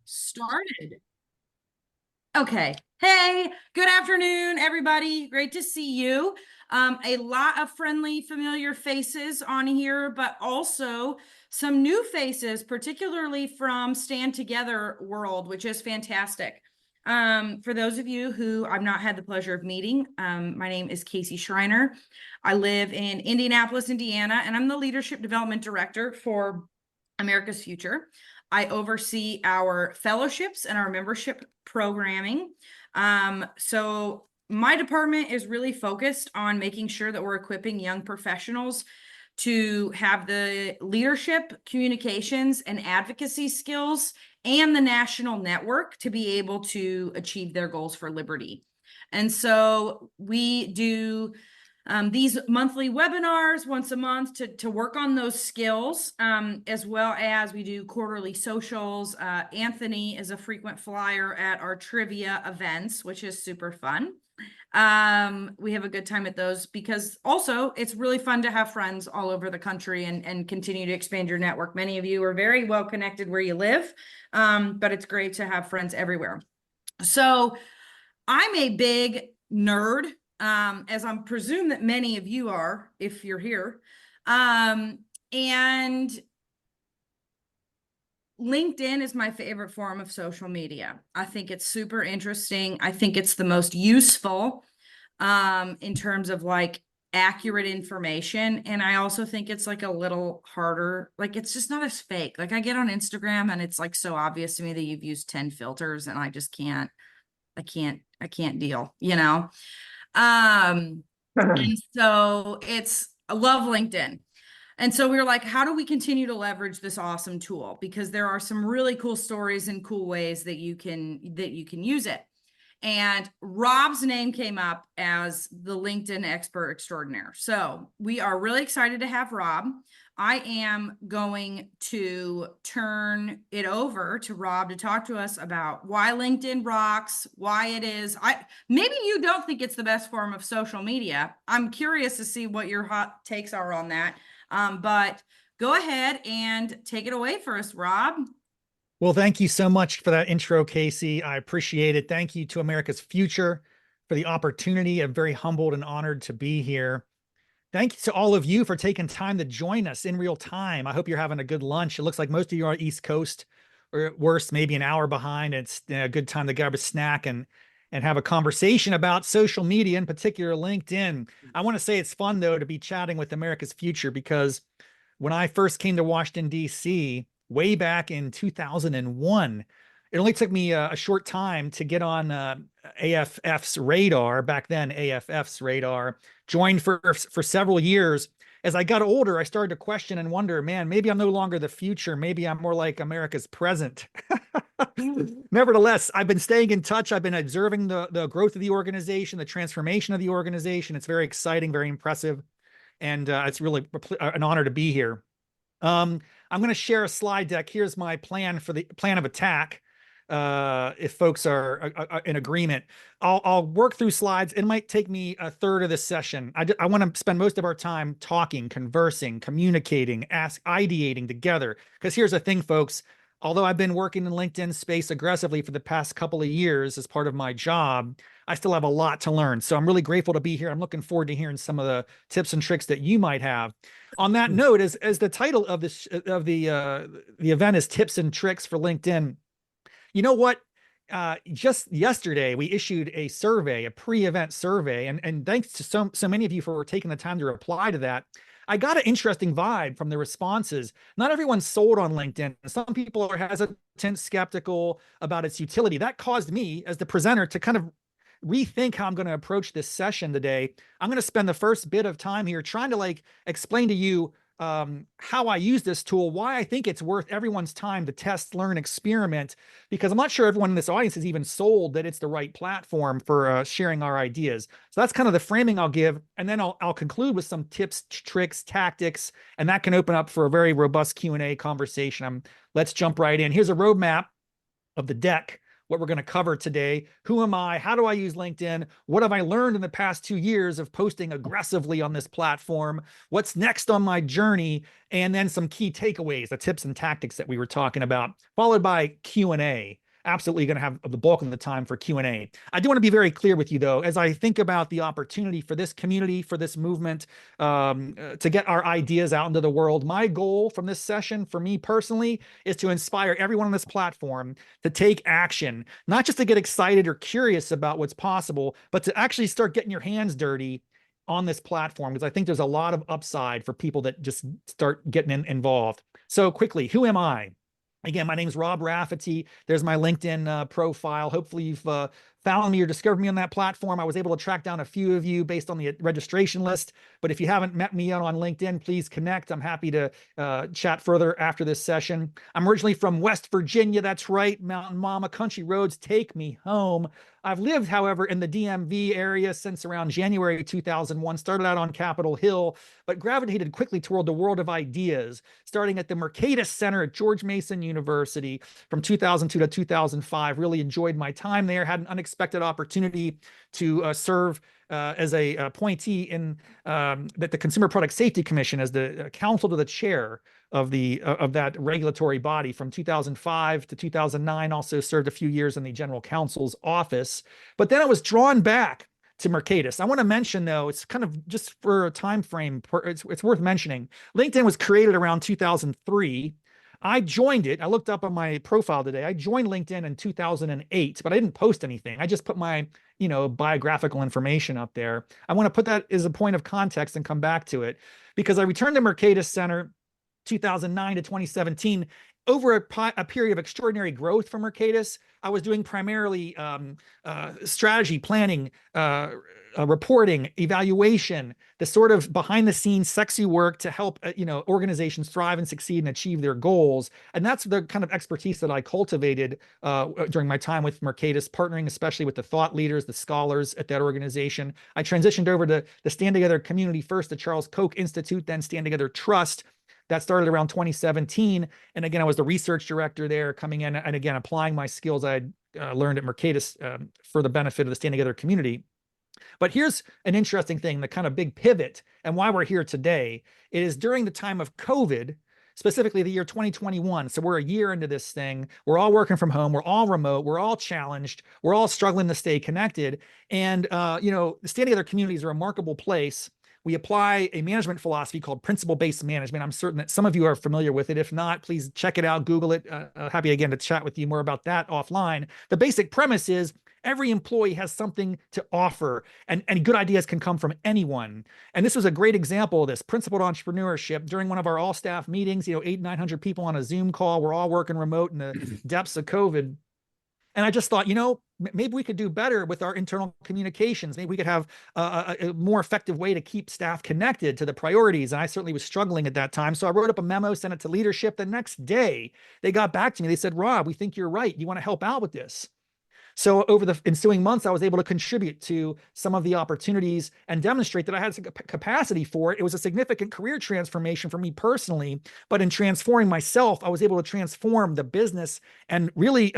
Started. Okay. Hey, good afternoon, everybody. Great to see you. A lot of friendly, familiar faces on here, but also some new faces, particularly from Stand Together world, which is fantastic. For those of you who I've not had the pleasure of meeting, my name is Kasey Schreiner. I live in Indianapolis, Indiana, and I'm the Leadership Development Director for America's Future. I oversee our fellowships and our membership programming. So my department is really focused on making sure that we're equipping young professionals to have the leadership, communications, and advocacy skills and the national network to be able to achieve their goals for liberty. And so we do these monthly webinars once a month to work on those skills, as well as we do quarterly socials. Anthony is a frequent flyer at our trivia events, which is super fun. We have a good time at those because also it's really fun to have friends all over the country and continue to expand your network. Many of you are very well connected where you live, but it's great to have friends everywhere. So I'm a big nerd, as I'm presume that many of you are, if you're here. And LinkedIn is my favorite form of social media. I think it's super interesting. I think it's the most useful, in terms of like accurate information. And I also think it's like a little harder. Like it's just not as fake. Like I get on Instagram and it's like so obvious to me that you've used 10 filters and I just can't, I can't deal, you know? And so I love LinkedIn. And so we were like, how do we continue to leverage this awesome tool? Because there are some really cool stories and cool ways that you can use it. And Rob's name came up as the LinkedIn expert extraordinaire. So we are really excited to have Rob. I am going to turn it over to Rob to talk to us about why LinkedIn rocks, why it is. Maybe you don't think it's the best form of social media. I'm curious to see what your hot takes are on that. But go ahead and take it away for us, Rob. Well, thank you so much for that intro, Kasey. I appreciate it. Thank you to America's Future for the opportunity. I'm very humbled and honored to be here. Thank you to all of you for taking time to join us in real time. I hope you're having a good lunch. It looks like most of you are East Coast, or at worst, maybe an hour behind. It's a good time to grab a snack and have a conversation about social media, in particular LinkedIn. I want to say it's fun, though, to be chatting with America's Future because when I first came to Washington, D.C., way back in 2001, it only took me a short time to get on AFF's radar, back then AFF's radar, joined for several years. As I got older, I started to question and wonder, man, maybe I'm no longer the future. Maybe I'm more like America's present. Nevertheless, I've been staying in touch. I've been observing the growth of the organization, the transformation of the organization. It's very exciting, very impressive. And it's really an honor to be here. I'm going to share a slide deck. Here's my plan for the plan of attack. If folks are in agreement, I'll work through slides. It might take me a third of this session. I want to spend most of our time talking, conversing, communicating, ideating together. Because here's the thing, folks. Although I've been working in LinkedIn space aggressively for the past couple of years as part of my job, I still have a lot to learn. So I'm really grateful to be here. I'm looking forward to hearing some of the tips and tricks that you might have. On that note, as the title of this the event is Tips and Tricks for LinkedIn. You know what? Just yesterday, we issued a survey, a pre-event survey, and thanks to so many of you for taking the time to reply to that. I got an interesting vibe from the responses. Not everyone's sold on LinkedIn. Some people are hesitant, skeptical about its utility. That caused me, as the presenter, to kind of rethink how I'm going to approach this session today. I'm going to spend the first bit of time here trying to explain to you how I use this tool, why I think it's worth everyone's time to test, learn, experiment, because I'm not sure everyone in this audience is even sold that it's the right platform for sharing our ideas. So that's kind of the framing I'll give. And then I'll conclude with some tips, tricks, tactics, and that can open up for a very robust Q&A conversation. Let's jump right in. Here's a roadmap of the deck. what we're going to cover today. Who am I? How do I use LinkedIn? What have I learned in the past 2 years of posting aggressively on this platform? What's next on my journey? And then some key takeaways, the tips and tactics that we were talking about, followed by Q&A. Absolutely going to have the bulk of the time for Q&A. I do want to be very clear with you, though, as I think about the opportunity for this community, for this movement, to get our ideas out into the world. My goal from this session, for me personally, is to inspire everyone on this platform to take action, not just to get excited or curious about what's possible, but to actually start getting your hands dirty on this platform, because I think there's a lot of upside for people that just start getting involved. So quickly, who am I? Again, my name's Rob Raffety. There's my LinkedIn profile. Hopefully you've found me or discovered me on that platform. I was able to track down a few of you based on the registration list. But if you haven't met me on LinkedIn, please connect. I'm happy to chat further after this session. I'm originally from West Virginia. That's right. Mountain Mama, country roads take me home. I've lived, however, in the DMV area since around January 2001, started out on Capitol Hill, but gravitated quickly toward the world of ideas, starting at the Mercatus Center at George Mason University from 2002 to 2005. Really enjoyed my time there, had an unexpected opportunity to serve as a appointee in the Consumer Product Safety Commission as the counsel to the chair of that regulatory body from 2005 to 2009. Also served a few years in the general counsel's office, but then I was drawn back to Mercatus. I want to mention, though, it's kind of just for a time frame, it's worth mentioning. LinkedIn was created around 2003. I joined it. I looked up on my profile today. I joined LinkedIn in 2008, but I didn't post anything. I just put my, biographical information up there. I want to put that as a point of context and come back to it, because I returned to Mercatus Center 2009 to 2017. Over a period of extraordinary growth for Mercatus, I was doing primarily strategy, planning, reporting, evaluation, the sort of behind-the-scenes sexy work to help organizations thrive and succeed and achieve their goals. And that's the kind of expertise that I cultivated during my time with Mercatus, partnering especially with the thought leaders, the scholars at that organization. I transitioned over to the Stand Together community, first the Charles Koch Institute, then Stand Together Trust. That started around 2017. And again, I was the research director there, coming in and again, applying my skills I had learned at Mercatus for the benefit of the Stand Together community. But here's an interesting thing, the kind of big pivot and why we're here today. It is during the time of COVID, specifically the year 2021. So we're a year into this thing. We're all working from home. We're all remote. We're all challenged. We're all struggling to stay connected. And, the Stand Together community is a remarkable place. We apply a management philosophy called principle-based management. I'm certain that some of you are familiar with it. If not, please check it out, Google it. Happy again to chat with you more about that offline. The basic premise is every employee has something to offer, and good ideas can come from anyone. And this was a great example of this principled entrepreneurship during one of our all-staff meetings, 800-900 people on a Zoom call. We're all working remote in the depths of COVID. And I just thought, maybe we could do better with our internal communications. Maybe we could have a more effective way to keep staff connected to the priorities. And I certainly was struggling at that time. So I wrote up a memo, sent it to leadership. The next day, they got back to me. They said, Rob, we think you're right. You want to help out with this? So over the ensuing months, I was able to contribute to some of the opportunities and demonstrate that I had some capacity for it. It was a significant career transformation for me personally, but in transforming myself, I was able to transform the business and really,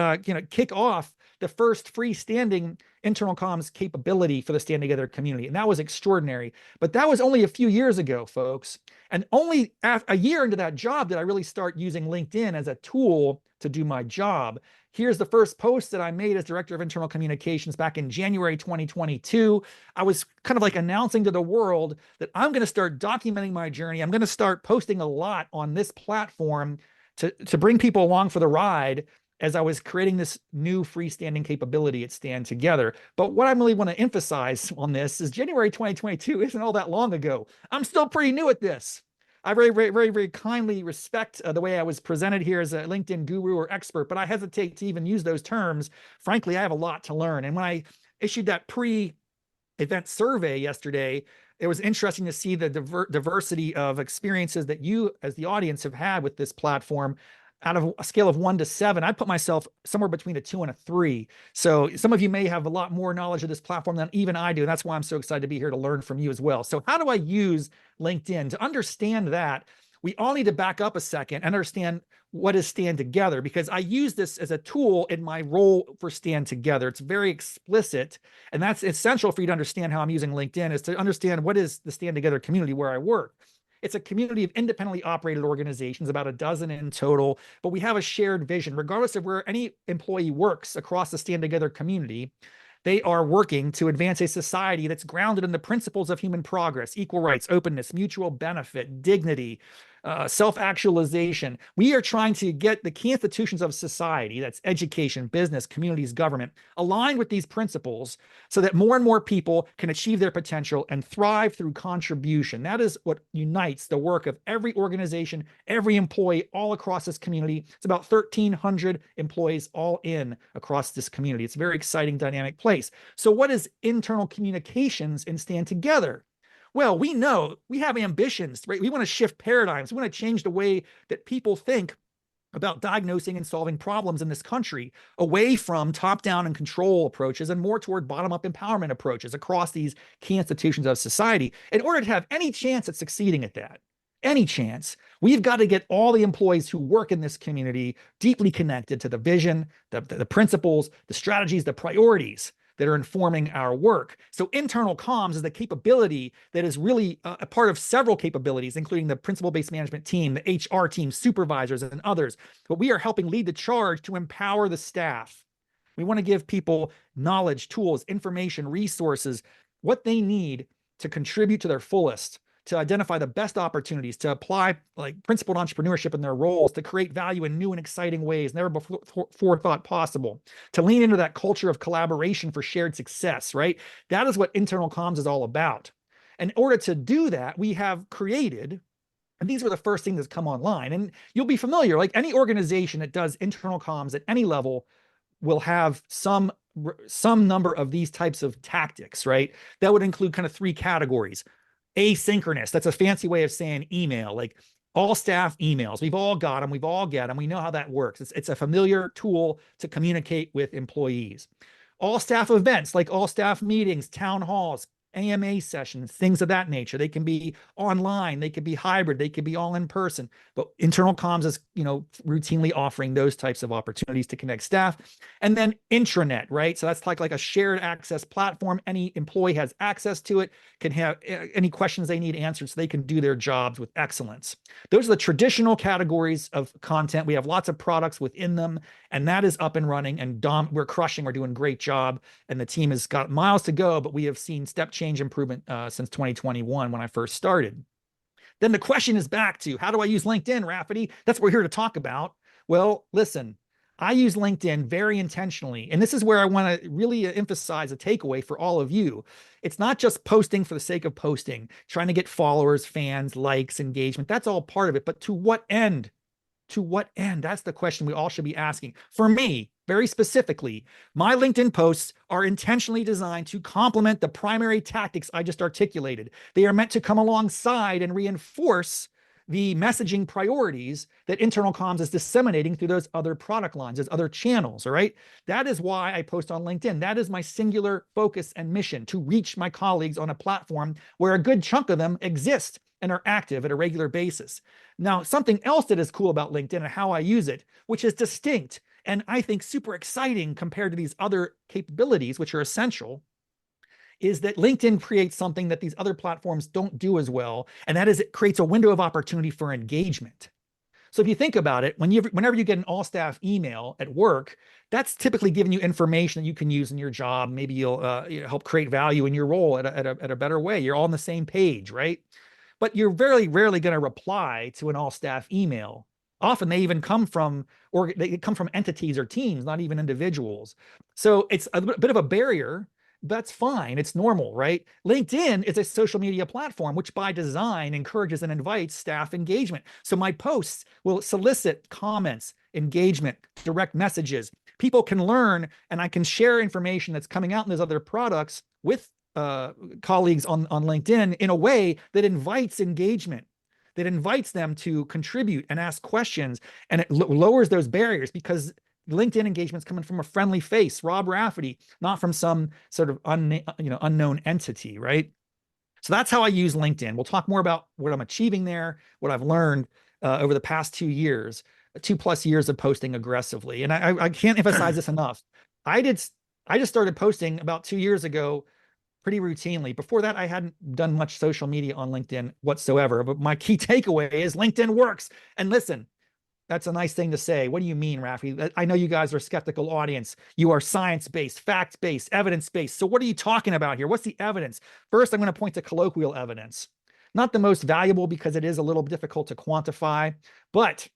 kick off the first freestanding internal comms capability for the Stand Together community. And that was extraordinary. But that was only a few years ago, folks. And only a year into that job did I really start using LinkedIn as a tool to do my job. Here's the first post that I made as Director of Internal Communications back in January 2022. I was kind of like announcing to the world that I'm going to start documenting my journey. I'm going to start posting a lot on this platform to bring people along for the ride as I was creating this new freestanding capability at Stand Together. But what I really want to emphasize on this is January 2022 isn't all that long ago. I'm still pretty new at this. I very, very, very, very kindly respect the way I was presented here as a LinkedIn guru or expert, but I hesitate to even use those terms. Frankly, I have a lot to learn. And when I issued that pre-event survey yesterday, it was interesting to see the diversity of experiences that you as the audience have had with this platform. Out of a scale of 1 to 7, I put myself somewhere between a 2 and a 3. So some of you may have a lot more knowledge of this platform than even I do. And that's why I'm so excited to be here to learn from you as well. So how do I use LinkedIn? To understand that, we all need to back up a second and understand what is Stand Together, because I use this as a tool in my role for Stand Together. It's very explicit, and that's essential for you to understand how I'm using LinkedIn, is to understand what is the Stand Together community where I work. It's a community of independently operated organizations, about a dozen in total, but we have a shared vision. Regardless of where any employee works across the Stand Together community, they are working to advance a society that's grounded in the principles of human progress, equal rights, openness, mutual benefit, dignity, self-actualization. We are trying to get the key institutions of society, that's education, business, communities, government, aligned with these principles so that more and more people can achieve their potential and thrive through contribution. That is what unites the work of every organization, every employee all across this community. It's about 1,300 employees all in across this community. It's a very exciting, dynamic place. So what is internal communications and Stand Together? Well, we know we have ambitions, right? We want to shift paradigms. We want to change the way that people think about diagnosing and solving problems in this country, away from top-down and control approaches and more toward bottom-up empowerment approaches across these key institutions of society. In order to have any chance at succeeding at that, any chance, we've got to get all the employees who work in this community deeply connected to the vision, the principles, the strategies, the priorities that are informing our work. So internal comms is the capability that is really a part of several capabilities, including the principle-based management team, the HR team, supervisors, and others. But we are helping lead the charge to empower the staff. We want to give people knowledge, tools, information, resources, what they need to contribute to their fullest, to identify the best opportunities, to apply like principled entrepreneurship in their roles, to create value in new and exciting ways never before thought possible, to lean into that culture of collaboration for shared success, right? That is what internal comms is all about. In order to do that, we have created, and these were the first things that come online, and you'll be familiar, like any organization that does internal comms at any level will have some number of these types of tactics, right? That would include kind of three categories. Asynchronous, that's a fancy way of saying email, like all staff emails. We've all got them, we've all get them. We know how that works. It's a familiar tool to communicate with employees. All staff events, like all staff meetings, town halls, AMA sessions, things of that nature. They can be online, they could be hybrid, they could be all in person. But internal comms is, routinely offering those types of opportunities to connect staff. And then intranet, right? So that's like a shared access platform. Any employee has access to it, can have any questions they need answered so they can do their jobs with excellence. Those are the traditional categories of content. We have lots of products within them, and that is up and running, and we're crushing. We're doing a great job, and the team has got miles to go, but we have seen step change improvement since 2021 when I first started. Then the question is back to, how do I use LinkedIn, Raffety? That's what we're here to talk about. Well, listen, I use LinkedIn very intentionally, and this is where I want to really emphasize a takeaway for all of you. It's not just posting for the sake of posting, trying to get followers, fans, likes, engagement. That's all part of it, but to what end? To what end? That's the question we all should be asking. For me, very specifically, my LinkedIn posts are intentionally designed to complement the primary tactics I just articulated. They are meant to come alongside and reinforce the messaging priorities that internal comms is disseminating through those other product lines, those other channels, all right? That is why I post on LinkedIn. That is my singular focus and mission, to reach my colleagues on a platform where a good chunk of them exist and are active at a regular basis. Now, something else that is cool about LinkedIn and how I use it, which is distinct and I think super exciting compared to these other capabilities, which are essential, is that LinkedIn creates something that these other platforms don't do as well, and that is it creates a window of opportunity for engagement. So if you think about it, whenever you get an all-staff email at work, that's typically giving you information that you can use in your job. Maybe you'll help create value in your role at a better way. You're all on the same page, right? But you're very rarely going to reply to an all-staff email. Often they even come from entities or teams, not even individuals. So it's a bit of a barrier. That's fine. It's normal, right? LinkedIn is a social media platform, which by design encourages and invites staff engagement. So my posts will solicit comments, engagement, direct messages. People can learn, and I can share information that's coming out in those other products with colleagues on LinkedIn in a way that invites engagement, that invites them to contribute and ask questions, and it lowers those barriers because LinkedIn engagement's coming from a friendly face, Rob Raffety, not from some sort of unknown entity, right? So that's how I use LinkedIn. We'll talk more about what I'm achieving there, what I've learned over the past 2 years, 2+ years of posting aggressively. And I can't emphasize this enough. I did, I just started posting about 2 years ago pretty routinely. Before that, I hadn't done much social media on LinkedIn whatsoever. But my key takeaway is LinkedIn works. And listen, that's a nice thing to say. What do you mean, Raffy? I know you guys are a skeptical audience. You are science-based, fact-based, evidence-based. So what are you talking about here? What's the evidence? First, I'm going to point to colloquial evidence. Not the most valuable because it is a little difficult to quantify, but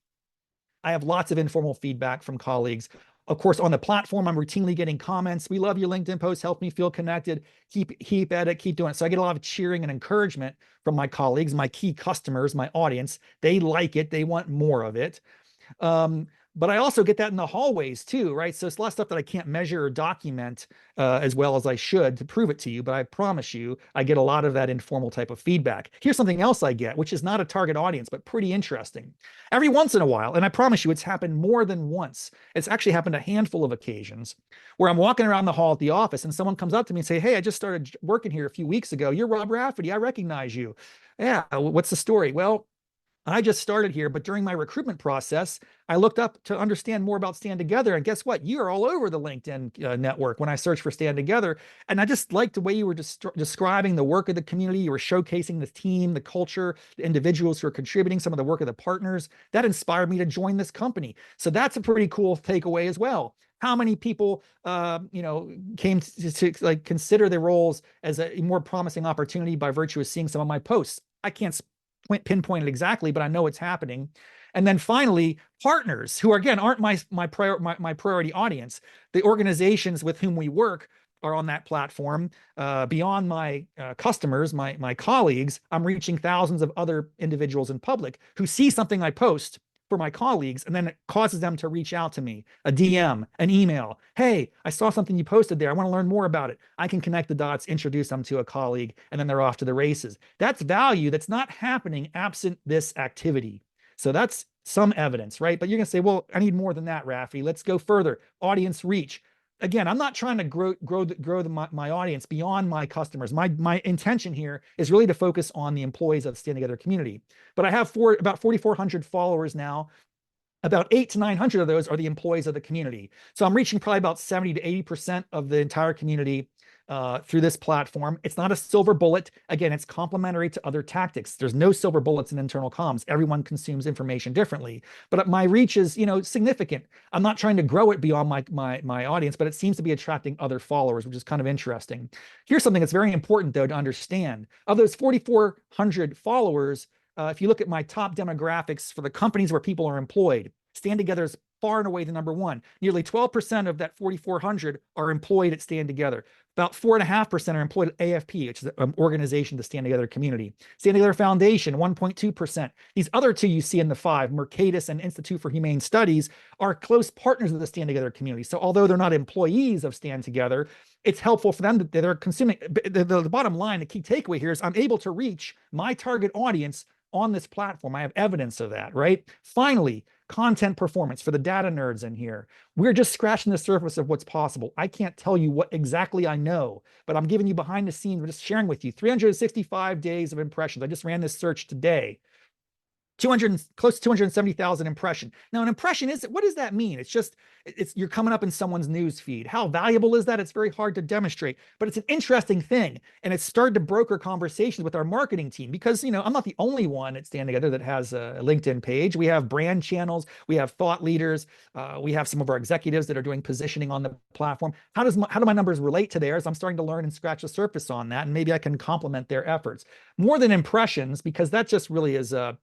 I have lots of informal feedback from colleagues. Of course, on the platform, I'm routinely getting comments. We love your LinkedIn posts. Help me feel connected. Keep at it. Keep doing it. So I get a lot of cheering and encouragement from my colleagues, my key customers, my audience. They like it. They want more of it. But I also get that in the hallways too, right? So it's a lot of stuff that I can't measure or document as well as I should to prove it to you. But I promise you, I get a lot of that informal type of feedback. Here's something else I get, which is not a target audience, but pretty interesting. Every once in a while, and I promise you, it's happened more than once. It's actually happened a handful of occasions where I'm walking around the hall at the office and someone comes up to me and say, "Hey, I just started working here a few weeks ago. You're Rob Raffety. I recognize you." Yeah, what's the story? Well, I just started here, but during my recruitment process, I looked up to understand more about Stand Together. And guess what? You're all over the LinkedIn network when I searched for Stand Together. And I just liked the way you were describing the work of the community. You were showcasing the team, the culture, the individuals who are contributing, some of the work of the partners. That inspired me to join this company. So that's a pretty cool takeaway as well. How many people, came to like consider their roles as a more promising opportunity by virtue of seeing some of my posts? I can't pinpoint it exactly, but I know it's happening. And then finally, partners who again aren't my priority audience. The organizations with whom we work are on that platform. Beyond my customers, my colleagues, I'm reaching thousands of other individuals in public who see something I post for my colleagues, and then it causes them to reach out to me, a DM, an email. "Hey, I saw something you posted there. I want to learn more about it." I can connect the dots, introduce them to a colleague, and then they're off to the races. That's value that's not happening absent this activity. So that's some evidence, right? But you're going to say, "Well, I need more than that, Raffy. Let's go further. Audience reach." Again, I'm not trying to grow my audience beyond my customers. My intention here is really to focus on the employees of the Stand Together community. But I have about 4,400 followers now. About 800 to 900 of those are the employees of the community. So I'm reaching probably about 70 to 80% of the entire community through this platform. It's not a silver bullet. Again, it's complementary to other tactics. There's no silver bullets in internal comms. Everyone consumes information differently. But my reach is, significant. I'm not trying to grow it beyond my audience, but it seems to be attracting other followers, which is kind of interesting. Here's something that's very important, though, to understand. Of those 4,400 followers, if you look at my top demographics for the companies where people are employed, Stand Together is far and away the number one. Nearly 12% of that 4,400 are employed at Stand Together. About 4.5% are employed at AFP, which is an organization, the Stand Together community. Stand Together Foundation, 1.2%. These other two you see in the five, Mercatus and Institute for Humane Studies, are close partners of the Stand Together community. So although they're not employees of Stand Together, it's helpful for them that they're consuming. The bottom line, the key takeaway here is I'm able to reach my target audience on this platform. I have evidence of that, right? Finally, content performance for the data nerds in here. We're just scratching the surface of what's possible. I can't tell you what exactly I know, but I'm giving you behind the scenes. We're just sharing with you 365 days of impressions. I just ran this search today. Close to 270,000 impression. Now, an impression is, what does that mean? It's you're coming up in someone's news feed. How valuable is that? It's very hard to demonstrate, but it's an interesting thing. And it's started to broker conversations with our marketing team because, I'm not the only one at Stand Together that has a LinkedIn page. We have brand channels. We have thought leaders. We have some of our executives that are doing positioning on the platform. How do my numbers relate to theirs? I'm starting to learn and scratch the surface on that. And maybe I can complement their efforts more than impressions, because that just really is a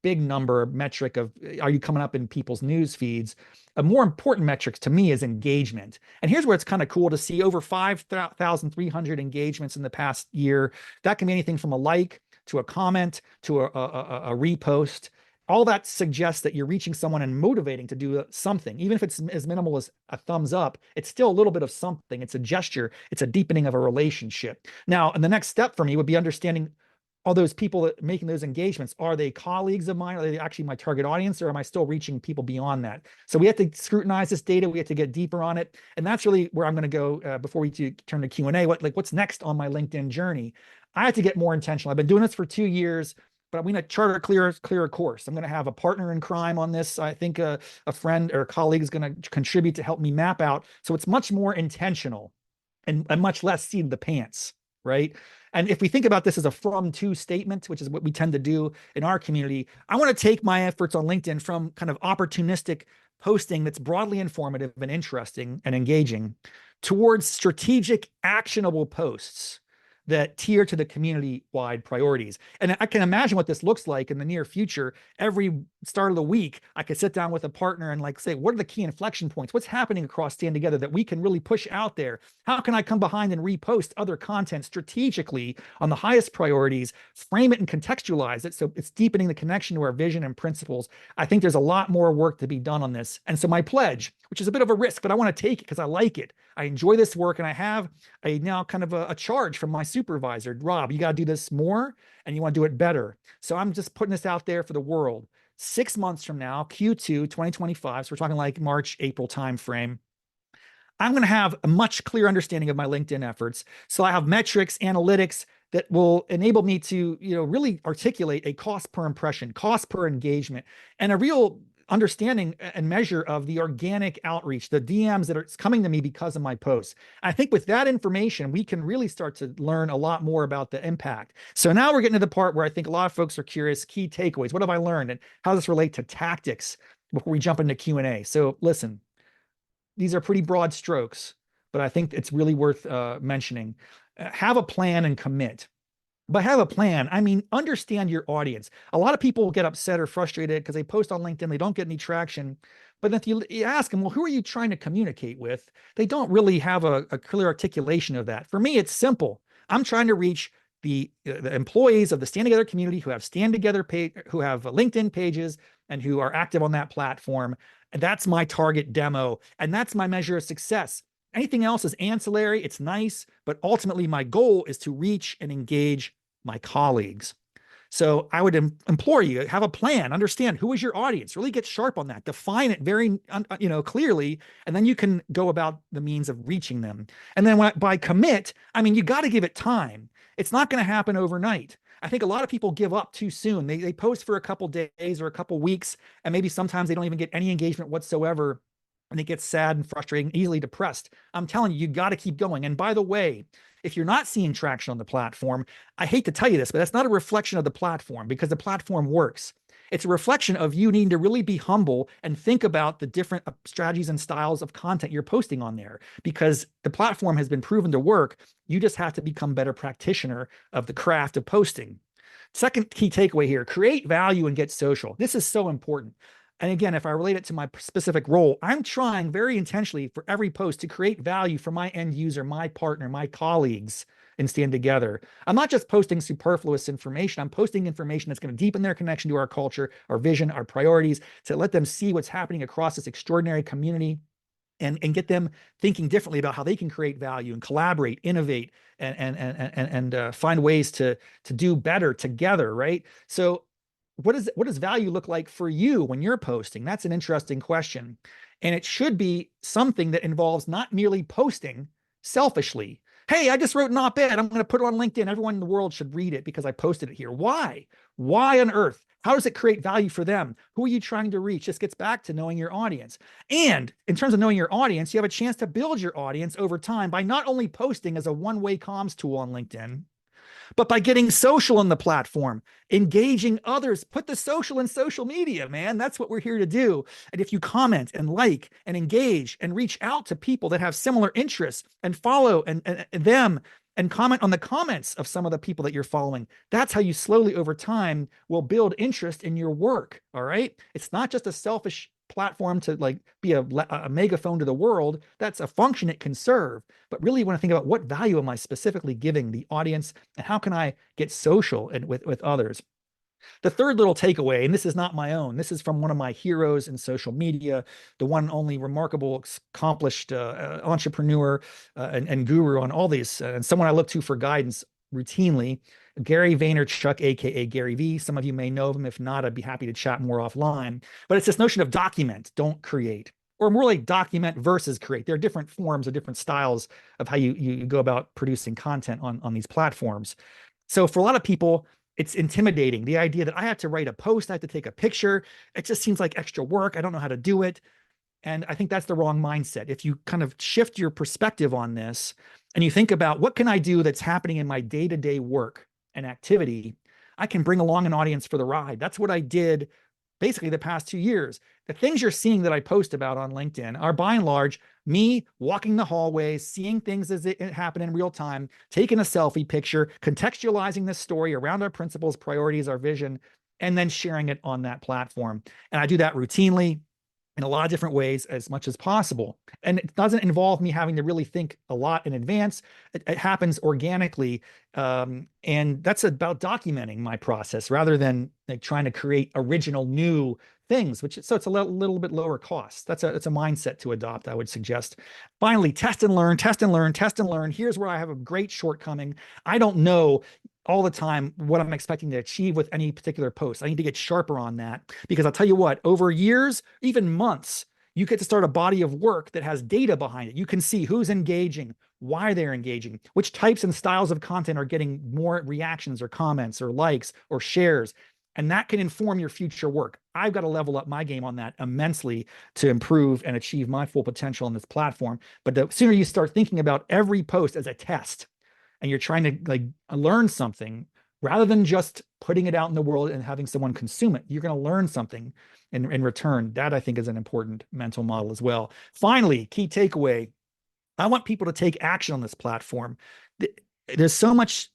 big number metric of, are you coming up in people's news feeds? A more important metric to me is engagement. And here's where it's kind of cool to see over 5,300 engagements in the past year. That can be anything from a like to a comment to a repost. All that suggests that you're reaching someone and motivating to do something. Even if it's as minimal as a thumbs up, it's still a little bit of something. It's a gesture. It's a deepening of a relationship. Now, and the next step for me would be understanding all those people that making those engagements, are they colleagues of mine? Are they actually my target audience, or am I still reaching people beyond that? So we have to scrutinize this data. We have to get deeper on it. And that's really where I'm going to go before we turn to Q&A. What's next on my LinkedIn journey? I have to get more intentional. I've been doing this for 2 years, but I'm going to chart a clearer course. I'm going to have a partner in crime on this. I think a friend or a colleague is going to contribute to help me map out. So it's much more intentional and much less seat of the pants, right? And if we think about this as a from to statement, which is what we tend to do in our community, I want to take my efforts on LinkedIn from kind of opportunistic posting that's broadly informative and interesting and engaging towards strategic, actionable posts that tier to the community-wide priorities. And I can imagine what this looks like in the near future. Every start of the week, I could sit down with a partner and say, what are the key inflection points? What's happening across Stand Together that we can really push out there? How can I come behind and repost other content strategically on the highest priorities, frame it and contextualize it so it's deepening the connection to our vision and principles? I think there's a lot more work to be done on this. And so my pledge, which is a bit of a risk, but I want to take it because I like it. I enjoy this work, and I have now kind of a charge from my supervisor. Rob, you got to do this more, and you want to do it better. So I'm just putting this out there for the world. 6 months from now, Q2 2025, so we're talking like March, April timeframe, I'm going to have a much clearer understanding of my LinkedIn efforts. So I have metrics, analytics that will enable me to, really articulate a cost per impression, cost per engagement, and a real understanding and measure of the organic outreach, the DMs that are coming to me because of my posts. I think with that information, we can really start to learn a lot more about the impact. So now we're getting to the part where I think a lot of folks are curious, key takeaways. What have I learned, and how does this relate to tactics before we jump into Q&A? So listen, these are pretty broad strokes, but I think it's really worth mentioning. Have a plan and commit. But have a plan, I mean, understand your audience. A lot of people get upset or frustrated because they post on LinkedIn, they don't get any traction. But if you ask them, well, who are you trying to communicate with? They don't really have a clear articulation of that. For me, it's simple. I'm trying to reach the employees of the Stand Together community who have who have LinkedIn pages and who are active on that platform. And that's my target demo. And that's my measure of success. Anything else is ancillary. It's nice, but ultimately my goal is to reach and engage my colleagues. So I would implore you, have a plan, understand who is your audience, really get sharp on that, define it very, clearly, and then you can go about the means of reaching them. And then by commit, I mean, you got to give it time. It's not going to happen overnight. I think a lot of people give up too soon. They post for a couple days or a couple weeks, and maybe sometimes they don't even get any engagement whatsoever. And it gets sad and frustrating, easily depressed. I'm telling you, you got to keep going. And by the way, if you're not seeing traction on the platform, I hate to tell you this, but that's not a reflection of the platform, because the platform works. It's a reflection of you needing to really be humble and think about the different strategies and styles of content you're posting on there, because the platform has been proven to work. You just have to become a better practitioner of the craft of posting. Second key takeaway here, create value and get social. This is so important. And again, if I relate it to my specific role, I'm trying very intentionally for every post to create value for my end user, my partner, my colleagues, and Stand Together. I'm not just posting superfluous information. I'm posting information that's going to deepen their connection to our culture, our vision, our priorities, to let them see what's happening across this extraordinary community, and get them thinking differently about how they can create value and collaborate, innovate, and find ways to do better together, right? So what does value look like for you when you're posting? That's an interesting question. And it should be something that involves not merely posting selfishly. Hey, I just wrote an op-ed. I'm going to put it on LinkedIn. Everyone in the world should read it because I posted it here. Why? Why on earth? How does it create value for them? Who are you trying to reach? This gets back to knowing your audience. And in terms of knowing your audience, you have a chance to build your audience over time by not only posting as a one-way comms tool on LinkedIn, but by getting social on the platform, engaging others. Put the social in social media, man. That's what we're here to do. And if you comment and like and engage and reach out to people that have similar interests and follow and them and comment on the comments of some of the people that you're following, that's how you slowly over time will build interest in your work. All right. It's not just a selfish platform to be a megaphone to the world. That's a function it can serve. But really you want to think about, what value am I specifically giving the audience, and how can I get social and with others? The third little takeaway, and this is not my own, this is from one of my heroes in social media, the one and only remarkable, accomplished entrepreneur and guru on all these, and someone I look to for guidance routinely, Gary Vaynerchuk, aka Gary V. Some of you may know him. If not, I'd be happy to chat more offline. But it's this notion of document, don't create, or more like document versus create. There are different forms or different styles of how you go about producing content on these platforms. So for a lot of people, it's intimidating. The idea that I have to write a post, I have to take a picture. It just seems like extra work. I don't know how to do it. And I think that's the wrong mindset. If you kind of shift your perspective on this and you think about what can I do that's happening in my day-to-day work and activity, I can bring along an audience for the ride. That's what I did basically the past 2 years. The things you're seeing that I post about on LinkedIn are by and large me walking the hallways, seeing things as it happen in real time, taking a selfie picture, contextualizing this story around our principles, priorities, our vision, and then sharing it on that platform. And I do that routinely in a lot of different ways as much as possible. And it doesn't involve me having to really think a lot in advance. It happens organically. And that's about documenting my process rather than like trying to create original new things, so it's a little bit lower cost. It's a mindset to adopt, I would suggest. Finally, test and learn, test and learn, test and learn. Here's where I have a great shortcoming. I don't know all the time what I'm expecting to achieve with any particular post. I need to get sharper on that because I'll tell you what, over years, even months, you get to start a body of work that has data behind it. You can see who's engaging, why they're engaging, which types and styles of content are getting more reactions or comments or likes or shares. And that can inform your future work. I've got to level up my game on that immensely to improve and achieve my full potential on this platform. But the sooner you start thinking about every post as a test, and you're trying to like learn something rather than just putting it out in the world and having someone consume it, you're going to learn something in return. That I think is an important mental model as well. Finally, key takeaway. I want people to take action on this platform. There's so much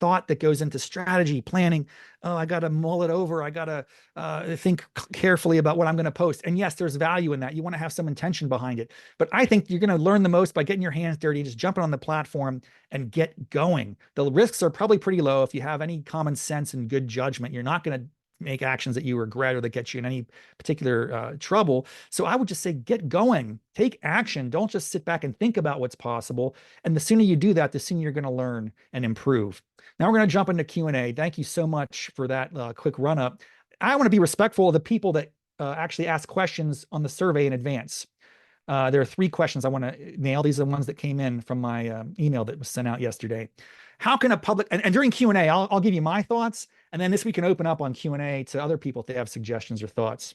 thought that goes into strategy, planning. Oh, I got to mull it over. I got to think carefully about what I'm going to post. And yes, there's value in that. You want to have some intention behind it. But I think you're going to learn the most by getting your hands dirty, just jumping on the platform and get going. The risks are probably pretty low. If you have any common sense and good judgment, you're not going to make actions that you regret or that get you in any particular trouble. So I would just say, get going, take action. Don't just sit back and think about what's possible. And the sooner you do that, the sooner you're going to learn and improve. Now we're going to jump into Q&A. Thank you so much for that quick run up. I want to be respectful of the people that actually ask questions on the survey in advance. There are 3 questions I want to nail. These are the ones that came in from my email that was sent out yesterday. How can a public, and during Q&A, I'll give you my thoughts, and then this we can open up on Q&A to other people if they have suggestions or thoughts.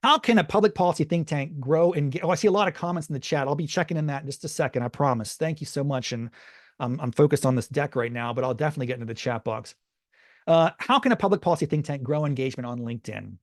How can a public policy think tank grow and get, I see a lot of comments in the chat. I'll be checking in that in just a second, I promise. Thank you so much. And I'm focused on this deck right now, but I'll definitely get into the chat box. How can a public policy think tank grow engagement on LinkedIn?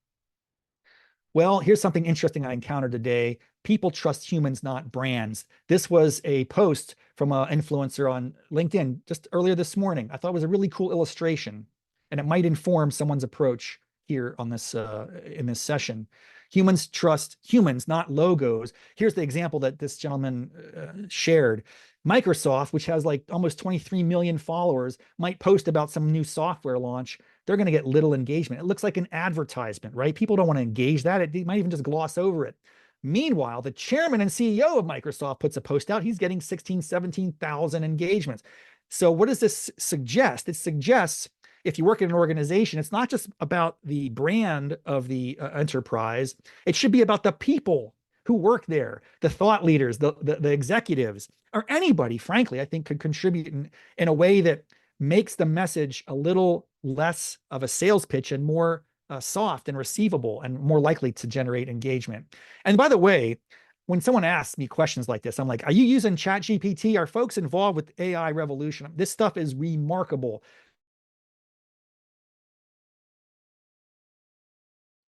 Well, here's something interesting I encountered today. People trust humans, not brands. This was a post from an influencer on LinkedIn just earlier this morning. I thought it was a really cool illustration, and it might inform someone's approach here on this in this session. Humans trust humans, not logos. Here's the example that this gentleman shared. Microsoft, which has like almost 23 million followers, might post about some new software launch. They're going to get little engagement. It looks like an advertisement, right? People don't want to engage that. They might even just gloss over it. Meanwhile, the chairman and CEO of Microsoft puts a post out. He's getting 16, 17,000 engagements. So what does this suggest? It suggests if you work in an organization, it's not just about the brand of the enterprise. It should be about the people who work there, the thought leaders, the executives, or anybody, frankly, I think could contribute in a way that makes the message a little less of a sales pitch and more soft and receivable and more likely to generate engagement. And by the way, when someone asks me questions like this, I'm like, are you using ChatGPT? Are folks involved with AI revolution? This stuff is remarkable.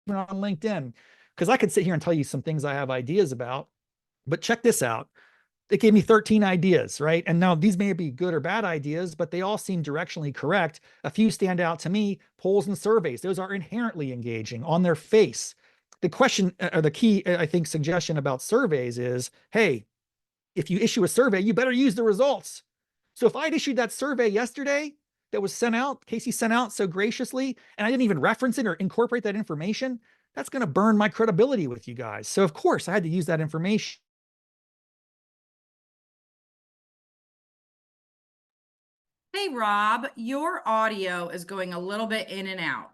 On LinkedIn, because I could sit here and tell you some things I have ideas about, but check this out. It gave me 13 ideas, right? And now these may be good or bad ideas, but they all seem directionally correct. A few stand out to me. Polls and surveys, those are inherently engaging on their face. The question or the key, I think, suggestion about surveys is, hey, if you issue a survey, you better use the results. So if I'd issued that survey yesterday that was sent out, Kasey sent out so graciously, and I didn't even reference it or incorporate that information, that's going to burn my credibility with you guys. So of course I had to use that information. Hey, Rob, your audio is going a little bit in and out.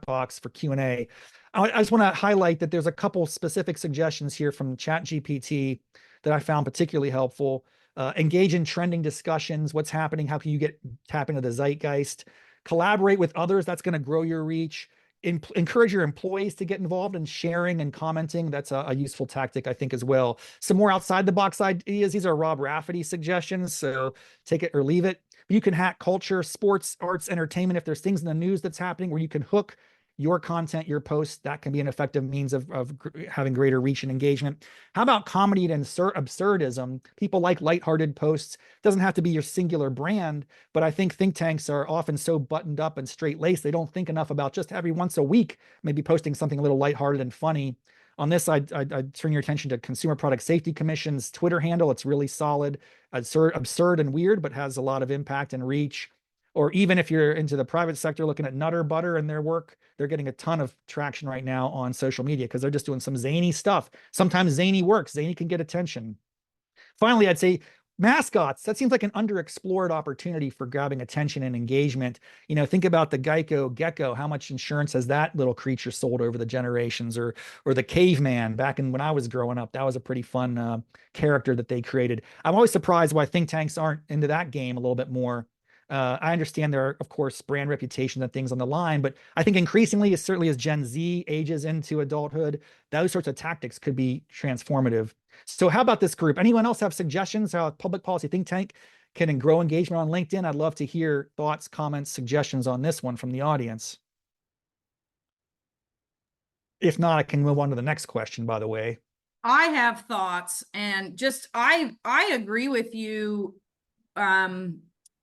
Box for Q&A. I just want to highlight that there's a couple specific suggestions here from ChatGPT that I found particularly helpful. Engage in trending discussions. What's happening? How can you tap into the zeitgeist? Collaborate with others. That's going to grow your reach. Encourage your employees to get involved in sharing and commenting. That's a useful tactic, I think, as well. Some more outside the box ideas. These are Rob Raffety suggestions, so take it or leave it. But you can hack culture, sports, arts, entertainment. If there's things in the news that's happening where you can hook your content, your posts, that can be an effective means of having greater reach and engagement. How about comedy and absurdism? People like lighthearted posts. It doesn't have to be your singular brand, but I think think tanks are often so buttoned up and straight-laced, they don't think enough about just every once a week, maybe posting something a little lighthearted and funny. On this, I'd turn your attention to Consumer Product Safety Commission's Twitter handle. It's really solid, absurd and weird, but has a lot of impact and reach. Or even if you're into the private sector, looking at Nutter Butter and their work, they're getting a ton of traction right now on social media because they're just doing some zany stuff. Sometimes zany works. Zany can get attention. Finally, I'd say mascots. That seems like an underexplored opportunity for grabbing attention and engagement. Think about the Geico gecko. How much insurance has that little creature sold over the generations? Or the caveman back in when I was growing up. That was a pretty fun character that they created. I'm always surprised why think tanks aren't into that game a little bit more. I understand there are, of course, brand reputation and things on the line, but I think increasingly, certainly as Gen Z ages into adulthood, those sorts of tactics could be transformative. So how about this group? Anyone else have suggestions how a public policy think tank can grow engagement on LinkedIn? I'd love to hear thoughts, comments, suggestions on this one from the audience. If not, I can move on to the next question, by the way. I have thoughts, and just I agree with you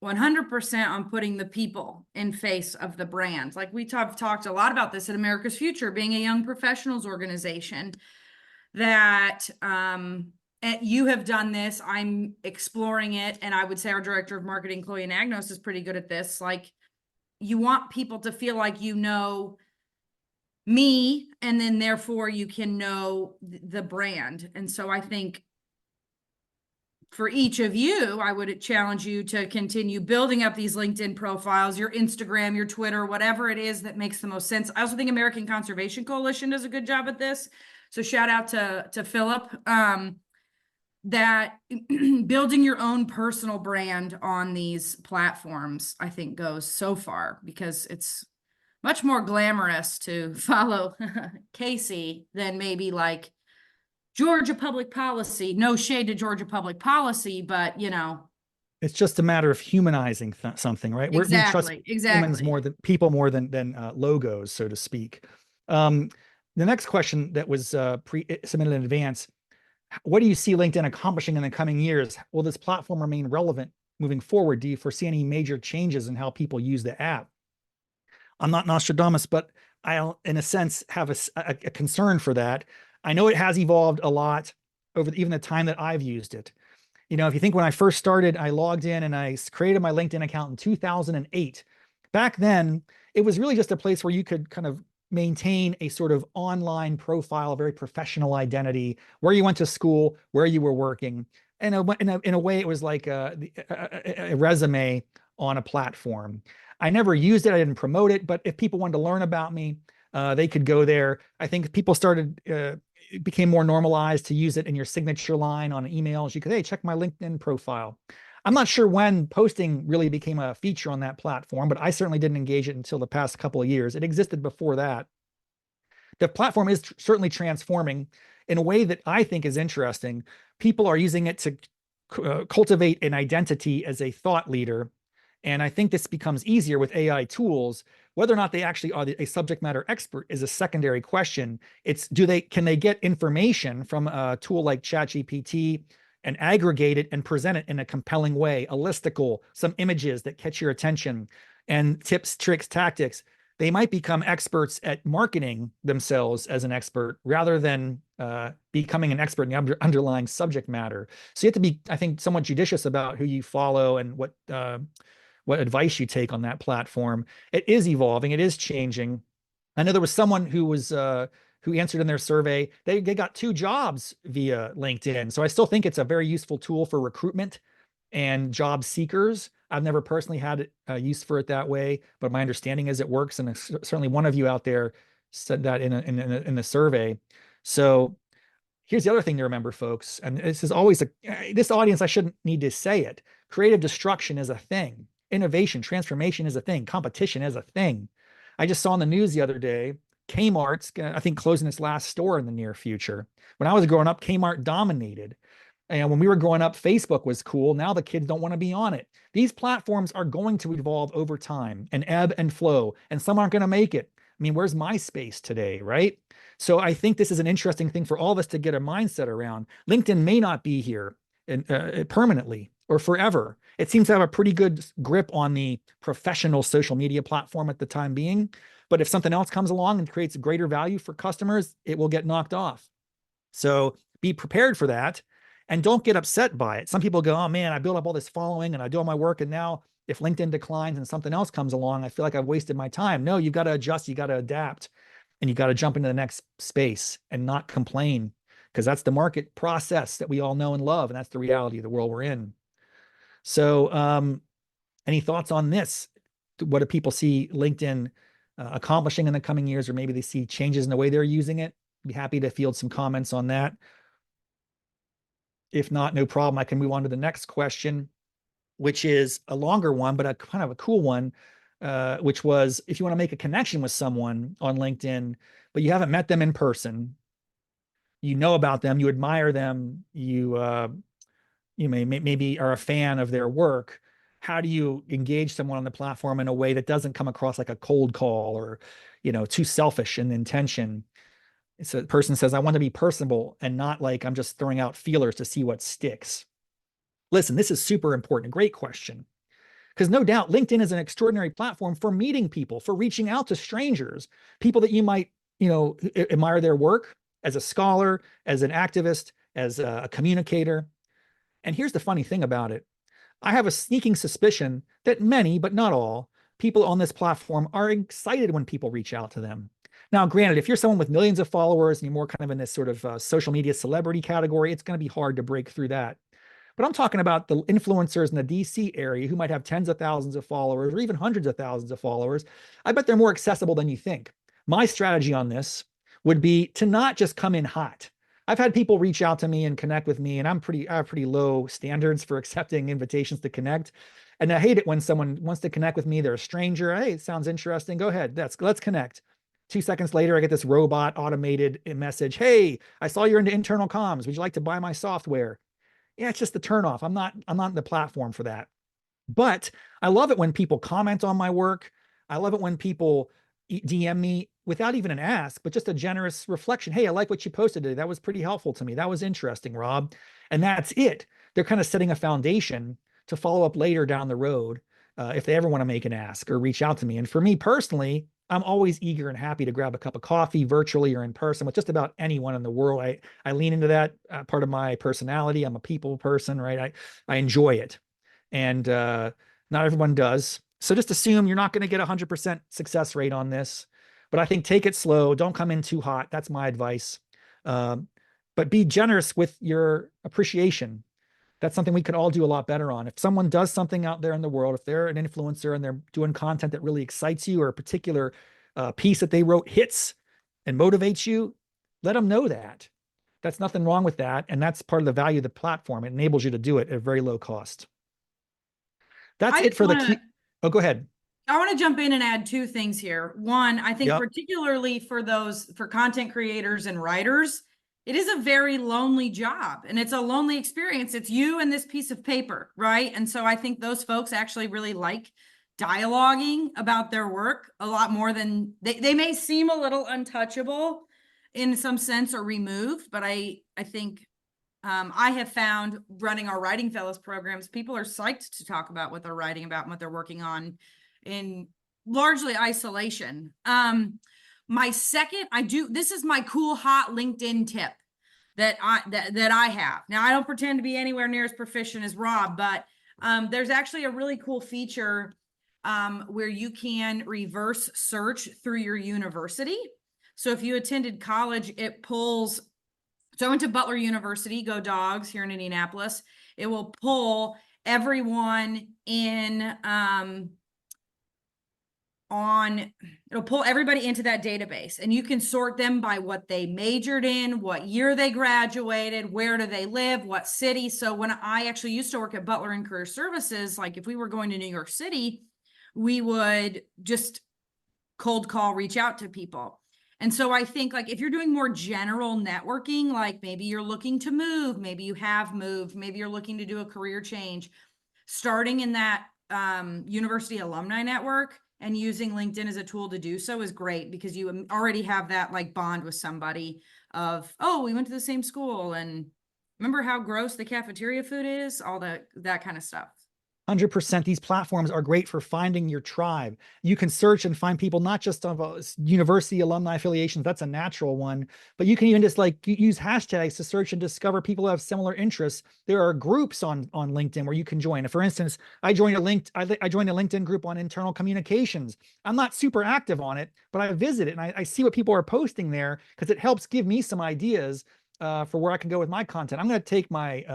100% on putting the people in face of the brand. Like we talked a lot about this at America's Future, being a young professionals organization, that you have done this. I'm exploring it, and I would say our director of marketing, Chloe Anagnos, is pretty good at this. Like, you want people to feel like you know me, and then therefore you can know the brand. And so I think for each of you, I would challenge you to continue building up these LinkedIn profiles, your Instagram, your Twitter, whatever it is that makes the most sense. I also think American Conservation Coalition does a good job at this. So shout out to Philip, that building your own personal brand on these platforms, I think, goes so far, because it's much more glamorous to follow Kasey than maybe like Georgia public policy. No shade to Georgia public policy, but It's just a matter of humanizing something, right? We trust humans more than people, more than logos, so to speak. The next question that was submitted in advance: what do you see LinkedIn accomplishing in the coming years? Will this platform remain relevant moving forward? Do you foresee any major changes in how people use the app? I'm not Nostradamus, but I, in a sense, have a concern for that. I know it has evolved a lot over even the time that I've used it. If you think when I first started, I logged in and I created my LinkedIn account in 2008. Back then, it was really just a place where you could kind of maintain a sort of online profile, a very professional identity, where you went to school, where you were working. And in a way, it was like a resume on a platform. I never used it. I didn't promote it. But if people wanted to learn about me, they could go there. I think people it became more normalized to use it in your signature line on emails. You could, hey, check my LinkedIn profile. I'm not sure when posting really became a feature on that platform, but I certainly didn't engage it until the past couple of years. It existed before that. The platform is certainly transforming in a way that I think is interesting. People are using it to cultivate an identity as a thought leader. And I think this becomes easier with AI tools. Whether or not they actually are a subject matter expert is a secondary question. It's can they get information from a tool like ChatGPT and aggregate it and present it in a compelling way, a listicle, some images that catch your attention, and tips, tricks, tactics. They might become experts at marketing themselves as an expert rather than becoming an expert in the underlying subject matter. So you have to be, I think, somewhat judicious about who you follow and what advice you take on that platform. It is evolving. It is changing. I know there was someone who was who answered in their survey, they got 2 jobs via LinkedIn. So I still think it's a very useful tool for recruitment and job seekers. I've never personally had use for it that way, but my understanding is it works. And certainly one of you out there said that in the survey. So here's the other thing to remember, folks, and this is always this audience, I shouldn't need to say it. Creative destruction is a thing. Innovation, transformation is a thing. Competition is a thing. I just saw in the news the other day, Kmart's, I think, closing its last store in the near future. When I was growing up, Kmart dominated. And when we were growing up, Facebook was cool. Now the kids don't want to be on it. These platforms are going to evolve over time and ebb and flow, and some aren't going to make it. I mean, where's MySpace today, right? So I think this is an interesting thing for all of us to get a mindset around. LinkedIn may not be here permanently or forever. It seems to have a pretty good grip on the professional social media platform at the time being. But if something else comes along and creates greater value for customers, it will get knocked off. So be prepared for that and don't get upset by it. Some people go, oh man, I built up all this following and I do all my work. And now if LinkedIn declines and something else comes along, I feel like I've wasted my time. No, you've got to adjust, you got to adapt, and you got to jump into the next space and not complain, because that's the market process that we all know and love. And that's the reality of the world we're in. So any thoughts on this? What do people see LinkedIn accomplishing in the coming years, or maybe they see changes in the way they're using it? Be happy to field some comments on that. If not, no problem. I can move on to the next question, which is a longer one, but a kind of a cool one, which was, if you want to make a connection with someone on LinkedIn, but you haven't met them in person, you know about them, you admire them, you maybe are a fan of their work. How do you engage someone on the platform in a way that doesn't come across like a cold call or, too selfish in intention? So the person says, I want to be personable and not like I'm just throwing out feelers to see what sticks. Listen, this is super important. Great question. Because no doubt LinkedIn is an extraordinary platform for meeting people, for reaching out to strangers, people that you might, admire their work as a scholar, as an activist, as a communicator. And here's the funny thing about it. I have a sneaking suspicion that many, but not all, people on this platform are excited when people reach out to them. Now, granted, if you're someone with millions of followers and you're more kind of in this sort of social media celebrity category, it's going to be hard to break through that. But I'm talking about the influencers in the DC area who might have tens of thousands of followers or even hundreds of thousands of followers. I bet they're more accessible than you think. My strategy on this would be to not just come in hot. I've had people reach out to me and connect with me, and I have pretty low standards for accepting invitations to connect. And I hate it when someone wants to connect with me. They're a stranger. Hey, it sounds interesting. Go ahead. Let's connect. 2 seconds later, I get this robot automated message. Hey, I saw you're into internal comms. Would you like to buy my software? Yeah, it's just the turnoff. I'm not in the platform for that. But I love it when people comment on my work. I love it when people DM me without even an ask, but just a generous reflection. Hey, I like what you posted today. That was pretty helpful to me. That was interesting, Rob. And that's it. They're kind of setting a foundation to follow up later down the road if they ever want to make an ask or reach out to me. And for me personally, I'm always eager and happy to grab a cup of coffee virtually or in person with just about anyone in the world. I lean into that part of my personality. I'm a people person, right? I enjoy it. And not everyone does. So just assume you're not going to get 100% success rate on this. But I think take it slow. Don't come in too hot. That's my advice. But be generous with your appreciation. That's something we could all do a lot better on. If someone does something out there in the world, if they're an influencer and they're doing content that really excites you, or a particular piece that they wrote hits and motivates you, let them know that. That's nothing wrong with that. And that's part of the value of the platform. It enables you to do it at very low cost. That's it for the key. Oh, go ahead. I want to jump in and add 2 things here. One, I think Yep. particularly for content creators and writers, it is a very lonely job and it's a lonely experience. It's you and this piece of paper, right? And so I think those folks actually really like dialoguing about their work a lot more than they may seem a little untouchable in some sense or removed, but I think I have found running our Writing Fellows programs, people are psyched to talk about what they're writing about and what they're working on in largely isolation. My second, this is my cool, hot LinkedIn tip that I have. Now, I don't pretend to be anywhere near as proficient as Rob, but there's actually a really cool feature where you can reverse search through your university. So if you attended college, it pulls. So I went to Butler University, go Dogs, here in Indianapolis. It will pull everyone in it'll pull everybody into that database, and you can sort them by what they majored in, what year they graduated, where do they live, what city. So when I actually used to work at Butler and Career Services, like if we were going to New York City, we would just cold call, reach out to people. And so I think like if you're doing more general networking, like maybe you're looking to move, maybe you have moved, maybe you're looking to do a career change, starting in that university alumni network and using LinkedIn as a tool to do so is great, because you already have that like bond with somebody of, oh, we went to the same school and remember how gross the cafeteria food is, all that kind of stuff. 100%. These platforms are great for finding your tribe. You can search and find people not just of university alumni affiliations, that's a natural one, but you can even just like use hashtags to search and discover people who have similar interests. There are groups on LinkedIn where you can join. For instance, I joined a LinkedIn group on internal communications. I'm not super active on it, but I visit it and I see what people are posting there, because it helps give me some ideas for where I can go with my content. I'm going to take my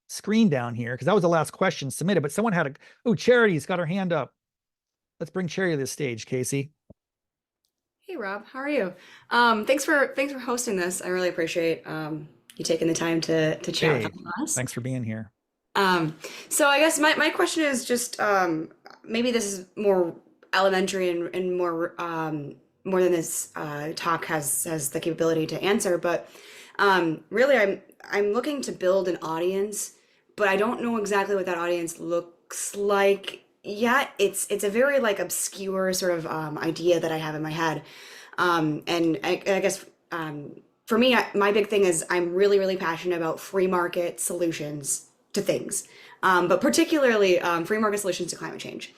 screen down here because that was the last question submitted, but someone had Charity's got her hand up. Let's bring Charity to the stage, Kasey. Hey Rob, how are you? Thanks for hosting this. I really appreciate you taking the time to chat Hey, with us. thanks for being here. Um, so I guess my question is just maybe this is more elementary and more than this talk has the capability to answer, but really I'm looking to build an audience, but I don't know exactly what that audience looks like yet. It's a very like obscure sort of idea that I have in my head, and I guess for me, my big thing is I'm really passionate about free market solutions to things, but particularly free market solutions to climate change.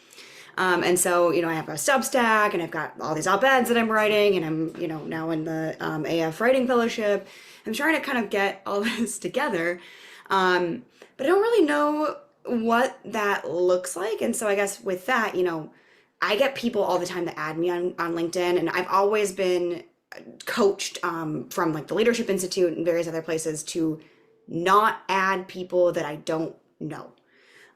And so, I have a Substack and I've got all these op-eds that I'm writing, and I'm, now in the AF Writing Fellowship. I'm trying to kind of get all this together. But I don't really know what that looks like. And so I guess with that, I get people all the time that add me on LinkedIn, and I've always been coached from like the Leadership Institute and various other places to not add people that I don't know.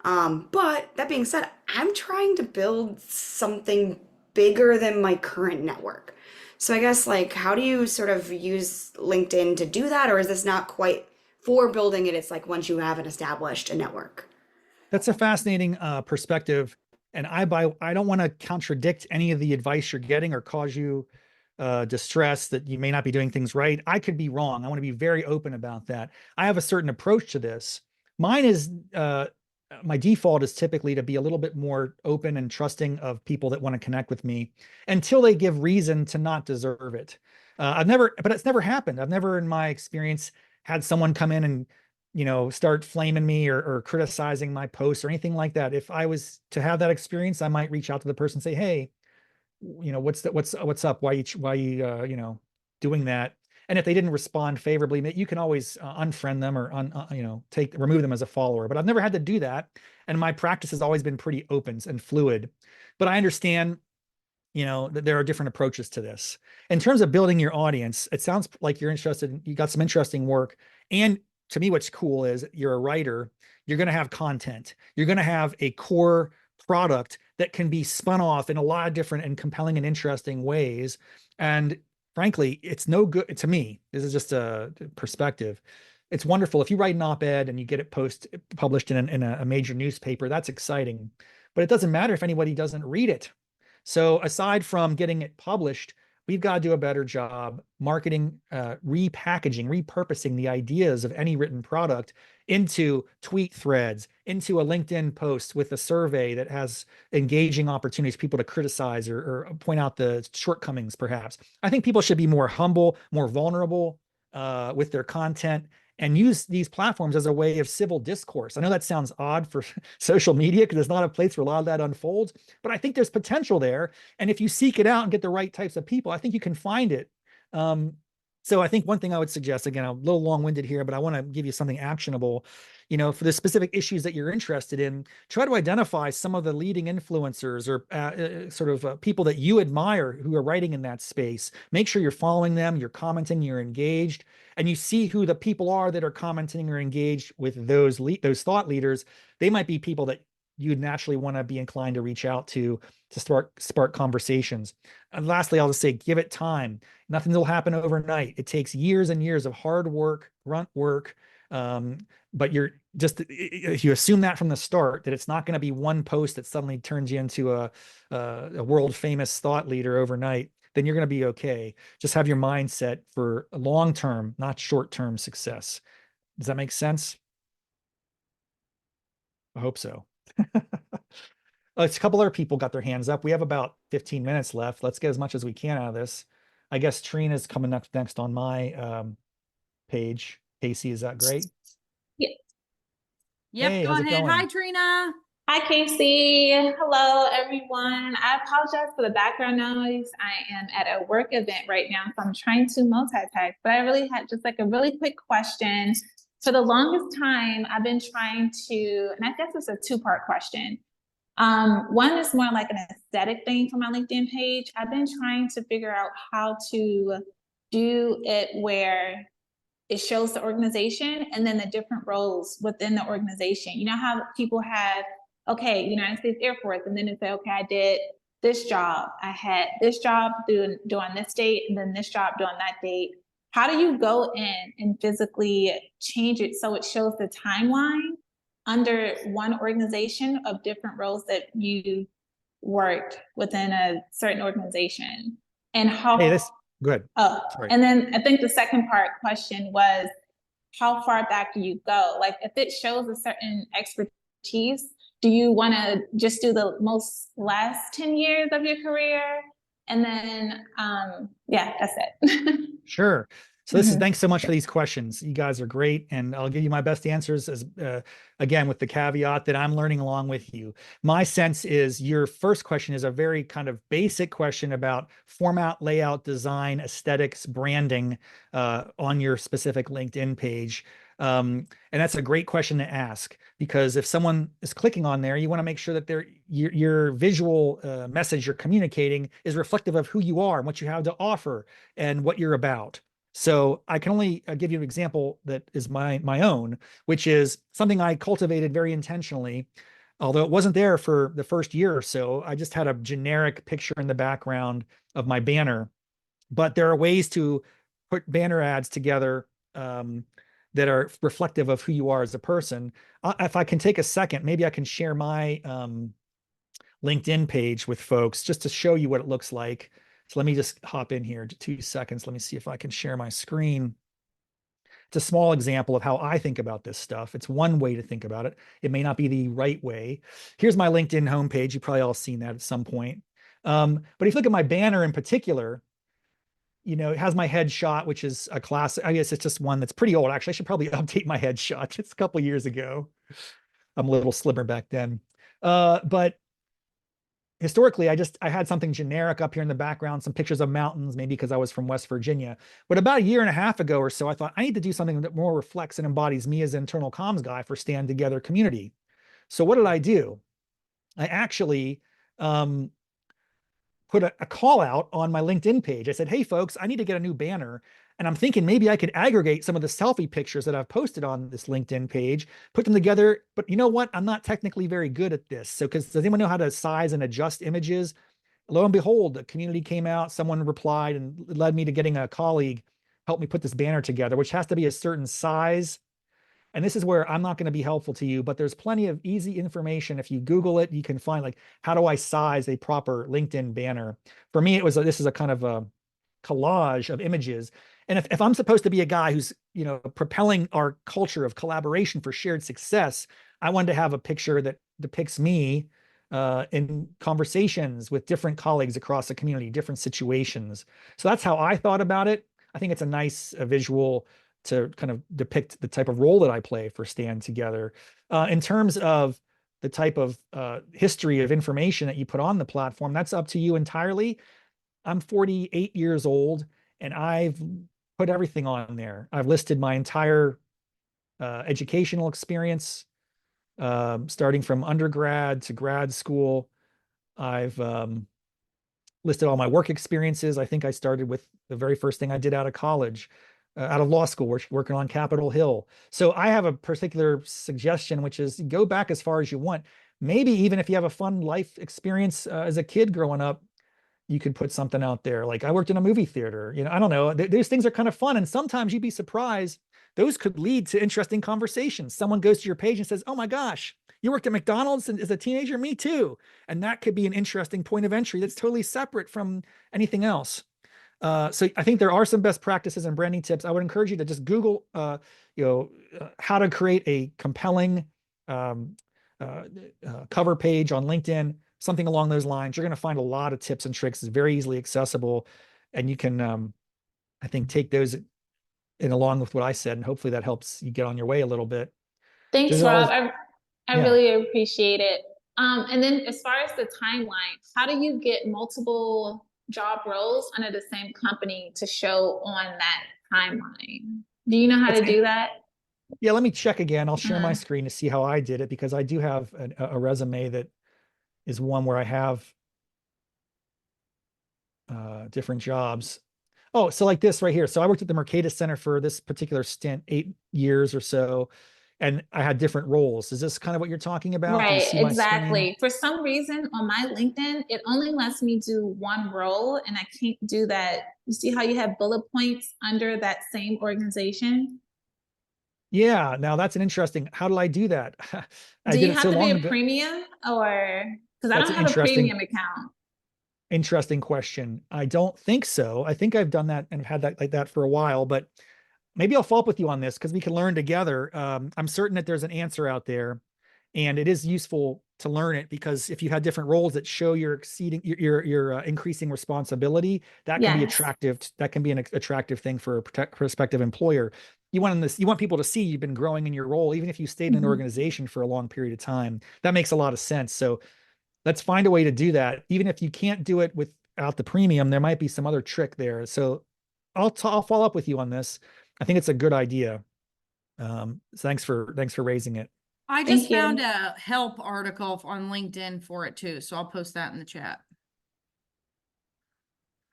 But that being said, I'm trying to build something bigger than my current network. So I guess like how do you sort of use LinkedIn to do that? Or is this not quite for building it? It's like once you have an established a network. That's a fascinating perspective. And I don't want to contradict any of the advice you're getting or cause you distress that you may not be doing things right. I could be wrong. I want to be very open about that. I have a certain approach to this. Mine is my default is typically to be a little bit more open and trusting of people that want to connect with me until they give reason to not deserve it. But it's never happened. I've never in my experience had someone come in and, start flaming me or criticizing my posts or anything like that. If I was to have that experience, I might reach out to the person and say, hey, what's up? Why you, doing that? And if they didn't respond favorably, you can always unfriend them or remove them as a follower. But I've never had to do that, and my practice has always been pretty open and fluid. But I understand, that there are different approaches to this. In terms of building your audience, it sounds like you're interested. You got some interesting work, and to me, what's cool is you're a writer. You're going to have content. You're going to have a core product that can be spun off in a lot of different and compelling and interesting ways. And frankly, it's no good to me. This is just a perspective. It's wonderful if you write an op-ed and you get it published in a major newspaper. That's exciting, but it doesn't matter if anybody doesn't read it. So aside from getting it published, we've got to do a better job marketing, repackaging, repurposing the ideas of any written product into tweet threads, into a LinkedIn post with a survey that has engaging opportunities, people to criticize or point out the shortcomings, perhaps. I think people should be more humble, more vulnerable with their content, and use these platforms as a way of civil discourse. I know that sounds odd for social media because it's not a place where a lot of that unfolds, but I think there's potential there. And if you seek it out and get the right types of people, I think you can find it. So I think one thing I would suggest, again, I'm a little long-winded here, but I want to give you something actionable. For the specific issues that you're interested in, try to identify some of the leading influencers or sort of people that you admire who are writing in that space. Make sure you're following them, you're commenting, you're engaged, and you see who the people are that are commenting or engaged with those thought leaders. They might be people that you'd naturally want to be inclined to reach out to spark conversations. And lastly, I'll just say, give it time. Nothing will happen overnight. It takes years and years of hard work, grunt work. But if you assume that from the start, that it's not going to be one post that suddenly turns you into a world famous thought leader overnight, then you're going to be okay. Just have your mindset for long-term, not short-term success. Does that make sense? I hope so. It's a couple other people got their hands up. We have about 15 minutes left. Let's get as much as we can out of this. I guess Trina's coming up next on my page. Kasey, is that great? Yeah. Yep, Hey, go how's it ahead. going? Hi, Trina. Hi, Kasey. Hello, everyone. I apologize for the background noise. I am at a work event right now, so I'm trying to multitask, but I really had just like a really quick question. For the longest time, I've been trying to, and I guess it's a two-part question. One is more like an aesthetic thing for my LinkedIn page. I've been trying to figure out how to do it where it shows the organization and then the different roles within the organization. You know how people have, okay, United States Air Force, and then they say, okay, I did this job. I had this job during this date, and then this job during that date. How do you go in and physically change it so it shows the timeline under one organization of different roles that you worked within a certain organization? And how good. Sorry. And then I think the second part question was, how far back do you go? Like if it shows a certain expertise, do you want to just do the last 10 years of your career? And then, yeah, that's it. Sure. So thanks so much for these questions. You guys are great. And I'll give you my best answers as again, with the caveat that I'm learning along with you. My sense is your first question is a very kind of basic question about format, layout, design, aesthetics, branding on your specific LinkedIn page. And that's a great question to ask, because if someone is clicking on there, you want to make sure that your visual message you're communicating is reflective of who you are and what you have to offer and what you're about. So I can only give you an example that is my own, which is something I cultivated very intentionally. Although it wasn't there for the first year or so, I just had a generic picture in the background of my banner. But there are ways to put banner ads together that are reflective of who you are as a person. If I can take a second, maybe I can share my LinkedIn page with folks just to show you what it looks like. So let me just hop in here to 2 seconds. Let me see if I can share my screen. It's a small example of how I think about this stuff. It's one way to think about it. It may not be the right way. Here's my LinkedIn homepage. You've probably all seen that at some point. But if you look at my banner in particular, it has my headshot, which is a classic. I guess it's just one that's pretty old. Actually, I should probably update my headshot. It's a couple of years ago. I'm a little slimmer back then. But historically, I had something generic up here in the background, some pictures of mountains, maybe because I was from West Virginia. But about a year and a half ago or so, I thought I need to do something that more reflects and embodies me as an internal comms guy for Stand Together community. So what did I do? I actually put a call out on my LinkedIn page. I said, hey, folks, I need to get a new banner. And I'm thinking maybe I could aggregate some of the selfie pictures that I've posted on this LinkedIn page, put them together. But you know what? I'm not technically very good at this. So, does anyone know how to size and adjust images? Lo and behold, the community came out, someone replied, and led me to getting a colleague help me put this banner together, which has to be a certain size. And this is where I'm not going to be helpful to you, but there's plenty of easy information. If you Google it, you can find like, how do I size a proper LinkedIn banner? For me, this is a kind of a collage of images. And if I'm supposed to be a guy who's, propelling our culture of collaboration for shared success, I wanted to have a picture that depicts me in conversations with different colleagues across the community, different situations. So that's how I thought about it. I think it's a nice visual to kind of depict the type of role that I play for Stand Together. In terms of the type of history of information that you put on the platform, that's up to you entirely. I'm 48 years old, and I've put everything on there. I've listed my entire educational experience, starting from undergrad to grad school. I've listed all my work experiences. I think I started with the very first thing I did out of college, out of law school, working on Capitol Hill. So I have a particular suggestion, which is go back as far as you want. Maybe even if you have a fun life experience as a kid growing up, you could put something out there. Like I worked in a movie theater, I don't know. Those things are kind of fun. And sometimes you'd be surprised. Those could lead to interesting conversations. Someone goes to your page and says, "Oh my gosh, you worked at McDonald's as a teenager?" Me too. And that could be an interesting point of entry that's totally separate from anything else. So I think there are some best practices and branding tips. I would encourage you to just Google, how to create a compelling cover page on LinkedIn, something along those lines. You're going to find a lot of tips and tricks. It's very easily accessible, and you can, I think, take those in along with what I said, and hopefully that helps you get on your way a little bit. Thanks, Giselle, Rob. I yeah. really appreciate it. And then as far as the timeline, how do you get multiple job roles under the same company to show on that timeline? Do you know how to do that? Yeah, let me check again. I'll share my screen to see how I did it, because I do have a resume that is one where I have different jobs. Oh, so like this right here. So I worked at the Mercatus Center for this particular stint, 8 years or so, and I had different roles. Is this kind of what you're talking about? Do you Right, see my screen? exactly. For some reason on my LinkedIn, it only lets me do one role, and I can't do that. You see how you have bullet points under that same organization? Yeah, now that's an interesting, how did I do that? I Do did you it have so to be long a ago. premium, or because I That's don't an have a premium account? interesting question. I don't think so. I think I've done that and had that like that for a while, but maybe I'll follow up with you on this because we can learn together. I'm certain that there's an answer out there, and it is useful to learn it, because if you had different roles that show you're exceeding your increasing responsibility, that can be Yes. attractive. That can be an attractive thing for a prospective employer. You want people to see you've been growing in your role, even if you stayed in an organization for a long period of time. That makes a lot of sense. So let's find a way to do that. Even if you can't do it without the premium, there might be some other trick there. So I'll follow up with you on this. I think it's a good idea. So thanks for raising it. I Thank just you. found a help article on LinkedIn for it too, so I'll post that in the chat.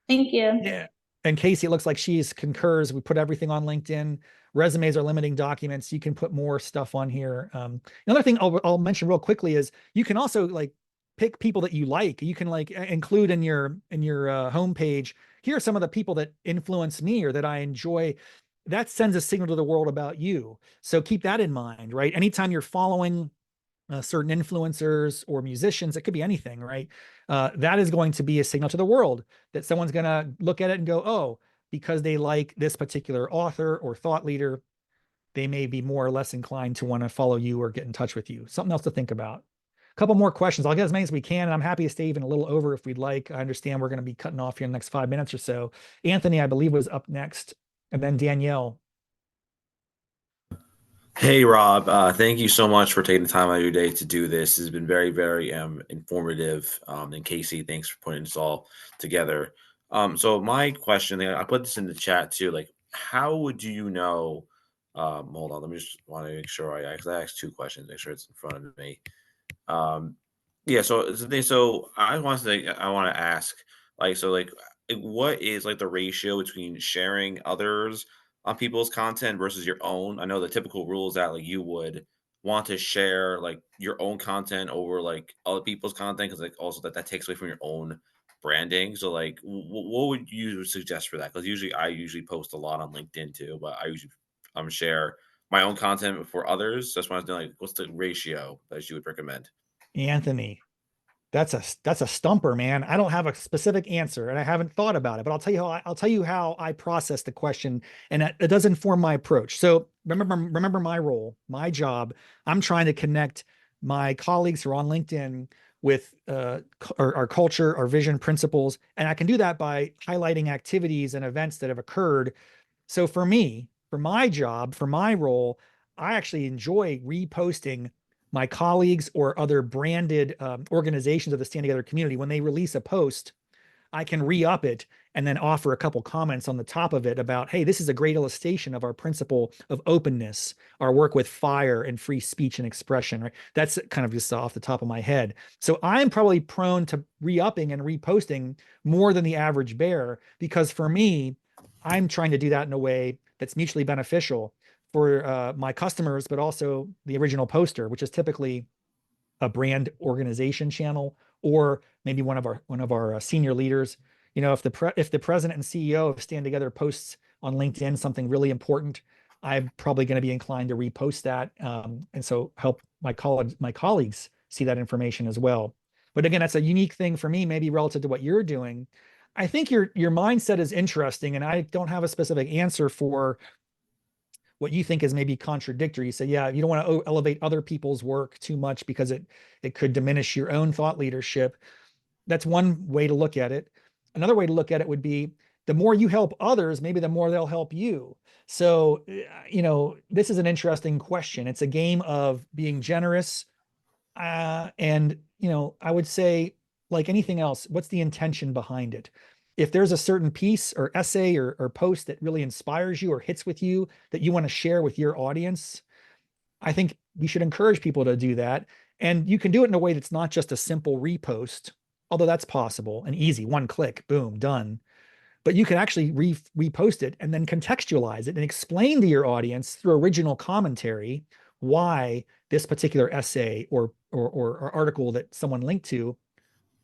Thank you. Yeah. And Kasey, it looks like she's concurs. We put everything on LinkedIn. Resumes are limiting documents. You can put more stuff on here. Another thing I'll mention real quickly is you can also like pick people that you like. You can like include in your homepage. Here are some of the people that influence me or that I enjoy. That sends a signal to the world about you. So keep that in mind, right? Anytime you're following certain influencers or musicians, it could be anything, right? That is going to be a signal to the world that someone's going to look at it and go, oh, because they like this particular author or thought leader, they may be more or less inclined to want to follow you or get in touch with you. Something else to think about. A couple more questions. I'll get as many as we can, and I'm happy to stay even a little over if we'd like. I understand we're going to be cutting off here in the next 5 minutes or so. Anthony, I believe, was up next, and then Danielle. Hey, Rob. Thank you so much for taking the time out of your day to do this. This has been very, very informative. And Kasey, thanks for putting this all together. So my question, I put this in the chat too, like, how would you know? Hold on, let me just want to make sure I asked two questions, make sure it's in front of me. Yeah, so I want to ask, like, so like, what is like the ratio between sharing others on people's content versus your own? I know the typical rule is that like you would want to share like your own content over like other people's content, because like also that takes away from your own branding. So like, what would you suggest for that? Because I usually post a lot on LinkedIn too, but I usually share my own content for others. So that's why I was doing like, what's the ratio that you would recommend? Anthony, that's a stumper, man. I don't have a specific answer, and I haven't thought about it, but I'll tell you how I process the question, and it does inform my approach. So remember my role, my job. I'm trying to connect my colleagues who are on LinkedIn with our culture, our vision, principles, and I can do that by highlighting activities and events that have occurred. So for me, for my job, for my role, I actually enjoy reposting my colleagues or other branded organizations of the Stand Together community. When they release a post, I can re-up it and then offer a couple comments on the top of it about, hey, this is a great illustration of our principle of openness, our work with fire and free speech and expression, right? That's kind of just off the top of my head. So I'm probably prone to re-upping and reposting more than the average bear, because for me, I'm trying to do that in a way that's mutually beneficial for my customers, but also the original poster, which is typically a brand organization channel, or maybe one of our senior leaders. You know, if the president and CEO of Stand Together posts on LinkedIn something really important, I'm probably going to be inclined to repost that, and so help my colleagues see that information as well. But again, that's a unique thing for me, maybe relative to what you're doing. I think your mindset is interesting, and I don't have a specific answer for what you think is maybe contradictory. You say, yeah, you don't want to elevate other people's work too much because it could diminish your own thought leadership. That's one way to look at it. Another way to look at it would be, the more you help others, maybe the more they'll help you. So, this is an interesting question. It's a game of being generous. And, I would say, like anything else, what's the intention behind it? If there's a certain piece or essay or post that really inspires you or hits with you that you want to share with your audience, I think we should encourage people to do that. And you can do it in a way that's not just a simple repost, although that's possible and easy, one click, boom, done. But you can actually repost it and then contextualize it and explain to your audience through original commentary why this particular essay or article that someone linked to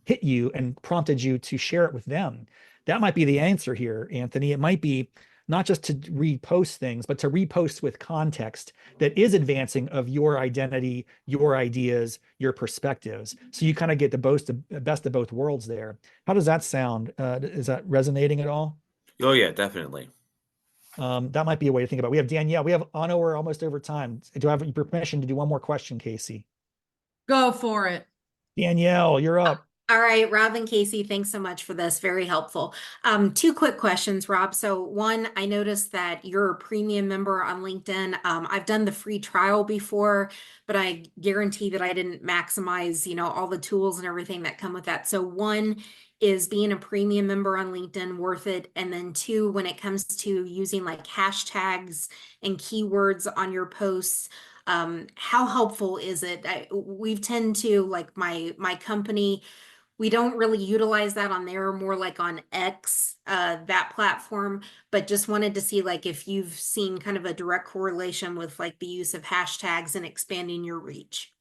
hit you and prompted you to share it with them. That might be the answer here, Anthony. It might be not just to repost things, but to repost with context that is advancing of your identity, your ideas, your perspectives. So you kind of get the best of both worlds there. How does that sound? Is that resonating at all? Oh yeah, definitely. That might be a way to think about it. We have Danielle. I know we're almost over time. Do I have your permission to do one more question, Kasey? Go for it. Danielle, you're up. All right, Rob and Kasey, thanks so much for this. Very helpful. Two quick questions, Rob. So one, I noticed that you're a premium member on LinkedIn. I've done the free trial before, but I guarantee that I didn't maximize, all the tools and everything that come with that. So one, is being a premium member on LinkedIn worth it? And then two, when it comes to using like hashtags and keywords on your posts, how helpful is it? We tend to, like my company, we don't really utilize that on there, more like on X, that platform, but just wanted to see like if you've seen kind of a direct correlation with like the use of hashtags and expanding your reach.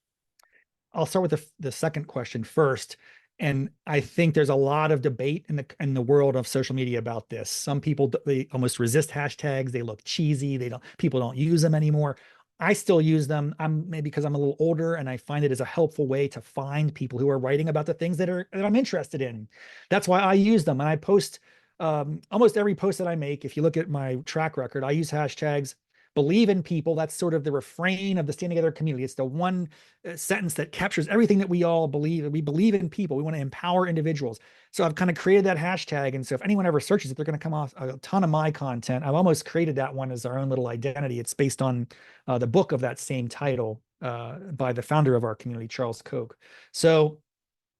I'll start with the second question first. And I think there's a lot of debate in the world of social media about this. Some people, they almost resist hashtags. They look cheesy. People don't use them anymore. I still use them. Maybe because I'm a little older and I find it as a helpful way to find people who are writing about the things that I'm interested in. That's why I use them. And I post almost every post that I make. If you look at my track record, I use hashtags. Believe in people. That's sort of the refrain of the Stand Together community. It's the one sentence that captures everything that we all believe. We believe in people. We want to empower individuals. So I've kind of created that hashtag. And so if anyone ever searches it, they're going to come off a ton of my content. I've almost created that one as our own little identity. It's based on the book of that same title by the founder of our community, Charles Koch. So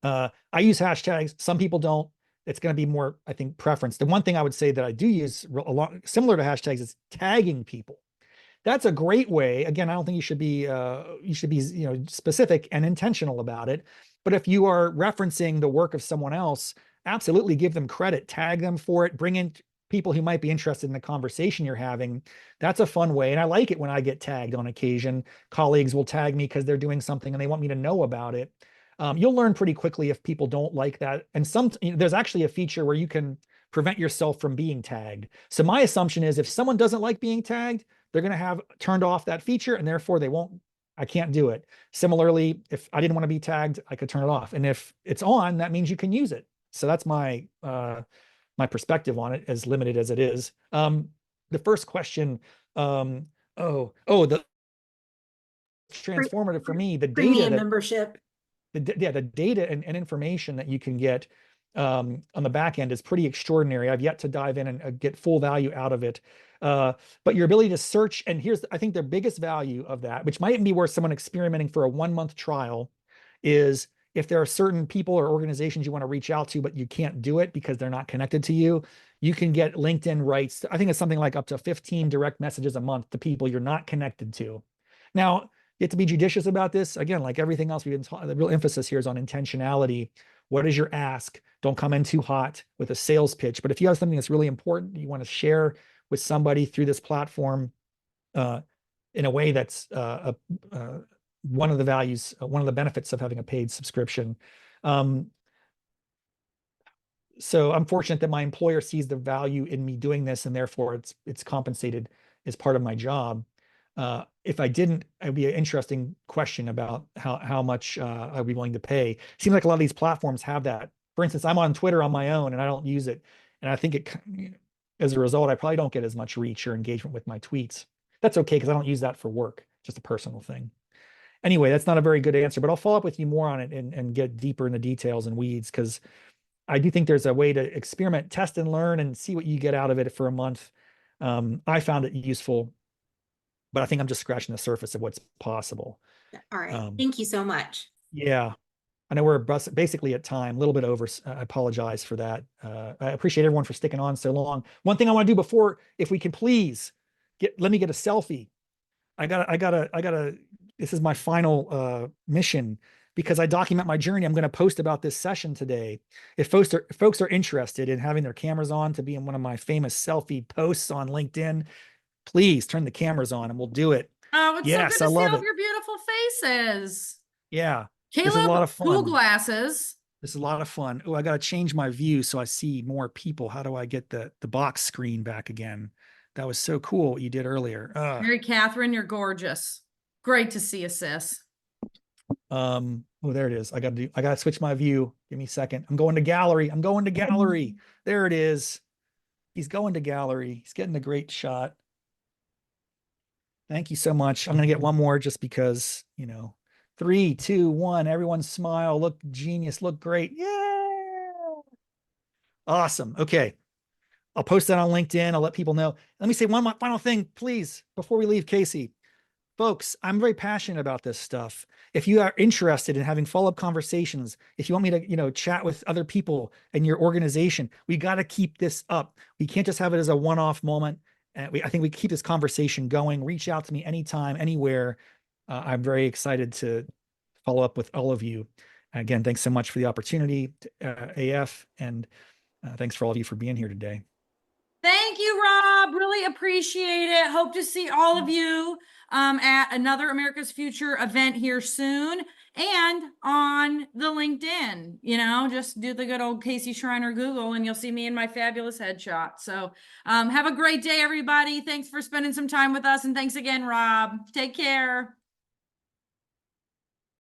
I use hashtags. Some people don't. It's going to be more, I think, preference. The one thing I would say that I do use a lot similar to hashtags is tagging people. That's a great way. Again, I don't think you should be specific and intentional about it. But if you are referencing the work of someone else, absolutely give them credit, tag them for it, bring in people who might be interested in the conversation you're having. That's a fun way. And I like it when I get tagged on occasion. Colleagues will tag me because they're doing something and they want me to know about it. You'll learn pretty quickly if people don't like that. And there's actually a feature where you can prevent yourself from being tagged. So my assumption is if someone doesn't like being tagged, they're going to have turned off that feature and therefore I can't do it. Similarly, if I didn't want to be tagged, I could turn it off. And if it's on, that means you can use it. So that's my perspective on it, as limited as it is. The first question, the transformative for me, the data membership. The data and information that you can get on the back end is pretty extraordinary. I've yet to dive in and get full value out of it. But your ability to search, and I think the biggest value of that, which might be worth someone experimenting for a 1-month trial, is if there are certain people or organizations you want to reach out to, but you can't do it because they're not connected to you, you can get LinkedIn rights. I think it's something like up to 15 direct messages a month to people you're not connected to. Now, you have to be judicious about this. Again, like everything else, we've been talking, the real emphasis here is on intentionality. What is your ask? Don't come in too hot with a sales pitch. But if you have something that's really important, you want to share with somebody through this platform in a way that's one of the values, one of the benefits of having a paid subscription. So I'm fortunate that my employer sees the value in me doing this, and therefore it's compensated as part of my job. If I didn't, it would be an interesting question about how much I'd be willing to pay. Seems like a lot of these platforms have that. For instance, I'm on Twitter on my own and I don't use it. And I think as a result, I probably don't get as much reach or engagement with my tweets. That's okay because I don't use that for work, just a personal thing. Anyway, that's not a very good answer, but I'll follow up with you more on it and get deeper in the details and weeds, because I do think there's a way to experiment, test and learn and see what you get out of it for a month. I found it useful, but I think I'm just scratching the surface of what's possible. All right. Thank you so much. Yeah. I know we're basically at time, a little bit over. I apologize for that. I appreciate everyone for sticking on so long. One thing I want to do before, if we can please let me get a selfie. I gotta, this is my final mission, because I document my journey. I'm going to post about this session today. If folks are interested in having their cameras on to be in one of my famous selfie posts on LinkedIn, please turn the cameras on and we'll do it. Oh, it's Yes, so I good to see love all it. your beautiful faces. Yeah, this is a Caleb, lot of fun. cool glasses. This is a lot of fun. Oh, I got to change my view so I see more people. How do I get the box screen back again? That was so cool what you did earlier. Mary Catherine, you're gorgeous. Great to see you, sis. Oh, there it is. I gotta switch my view. Give me a second. I'm going to gallery. There it is. He's going to gallery. He's getting a great shot. Thank you so much. I'm gonna get one more just because, 3, 2, 1. Everyone smile. Look genius. Look great. Yeah. Awesome. Okay. I'll post that on LinkedIn. I'll let people know. Let me say one final thing, please, before we leave, Kasey. Folks, I'm very passionate about this stuff. If you are interested in having follow-up conversations, if you want me to, chat with other people in your organization, we got to keep this up. We can't just have it as a one-off moment. I think we keep this conversation going. Reach out to me anytime, anywhere. I'm very excited to follow up with all of you. Again, thanks so much for the opportunity, AF, and thanks for all of you for being here today. Thank you, Rob. Really appreciate it. Hope to see all of you at another America's Future event here soon, and on the LinkedIn. Just do the good old Kasey Schreiner Google and you'll see me in my fabulous headshot. So have a great day, everybody. Thanks for spending some time with us. And thanks again, Rob. Take care.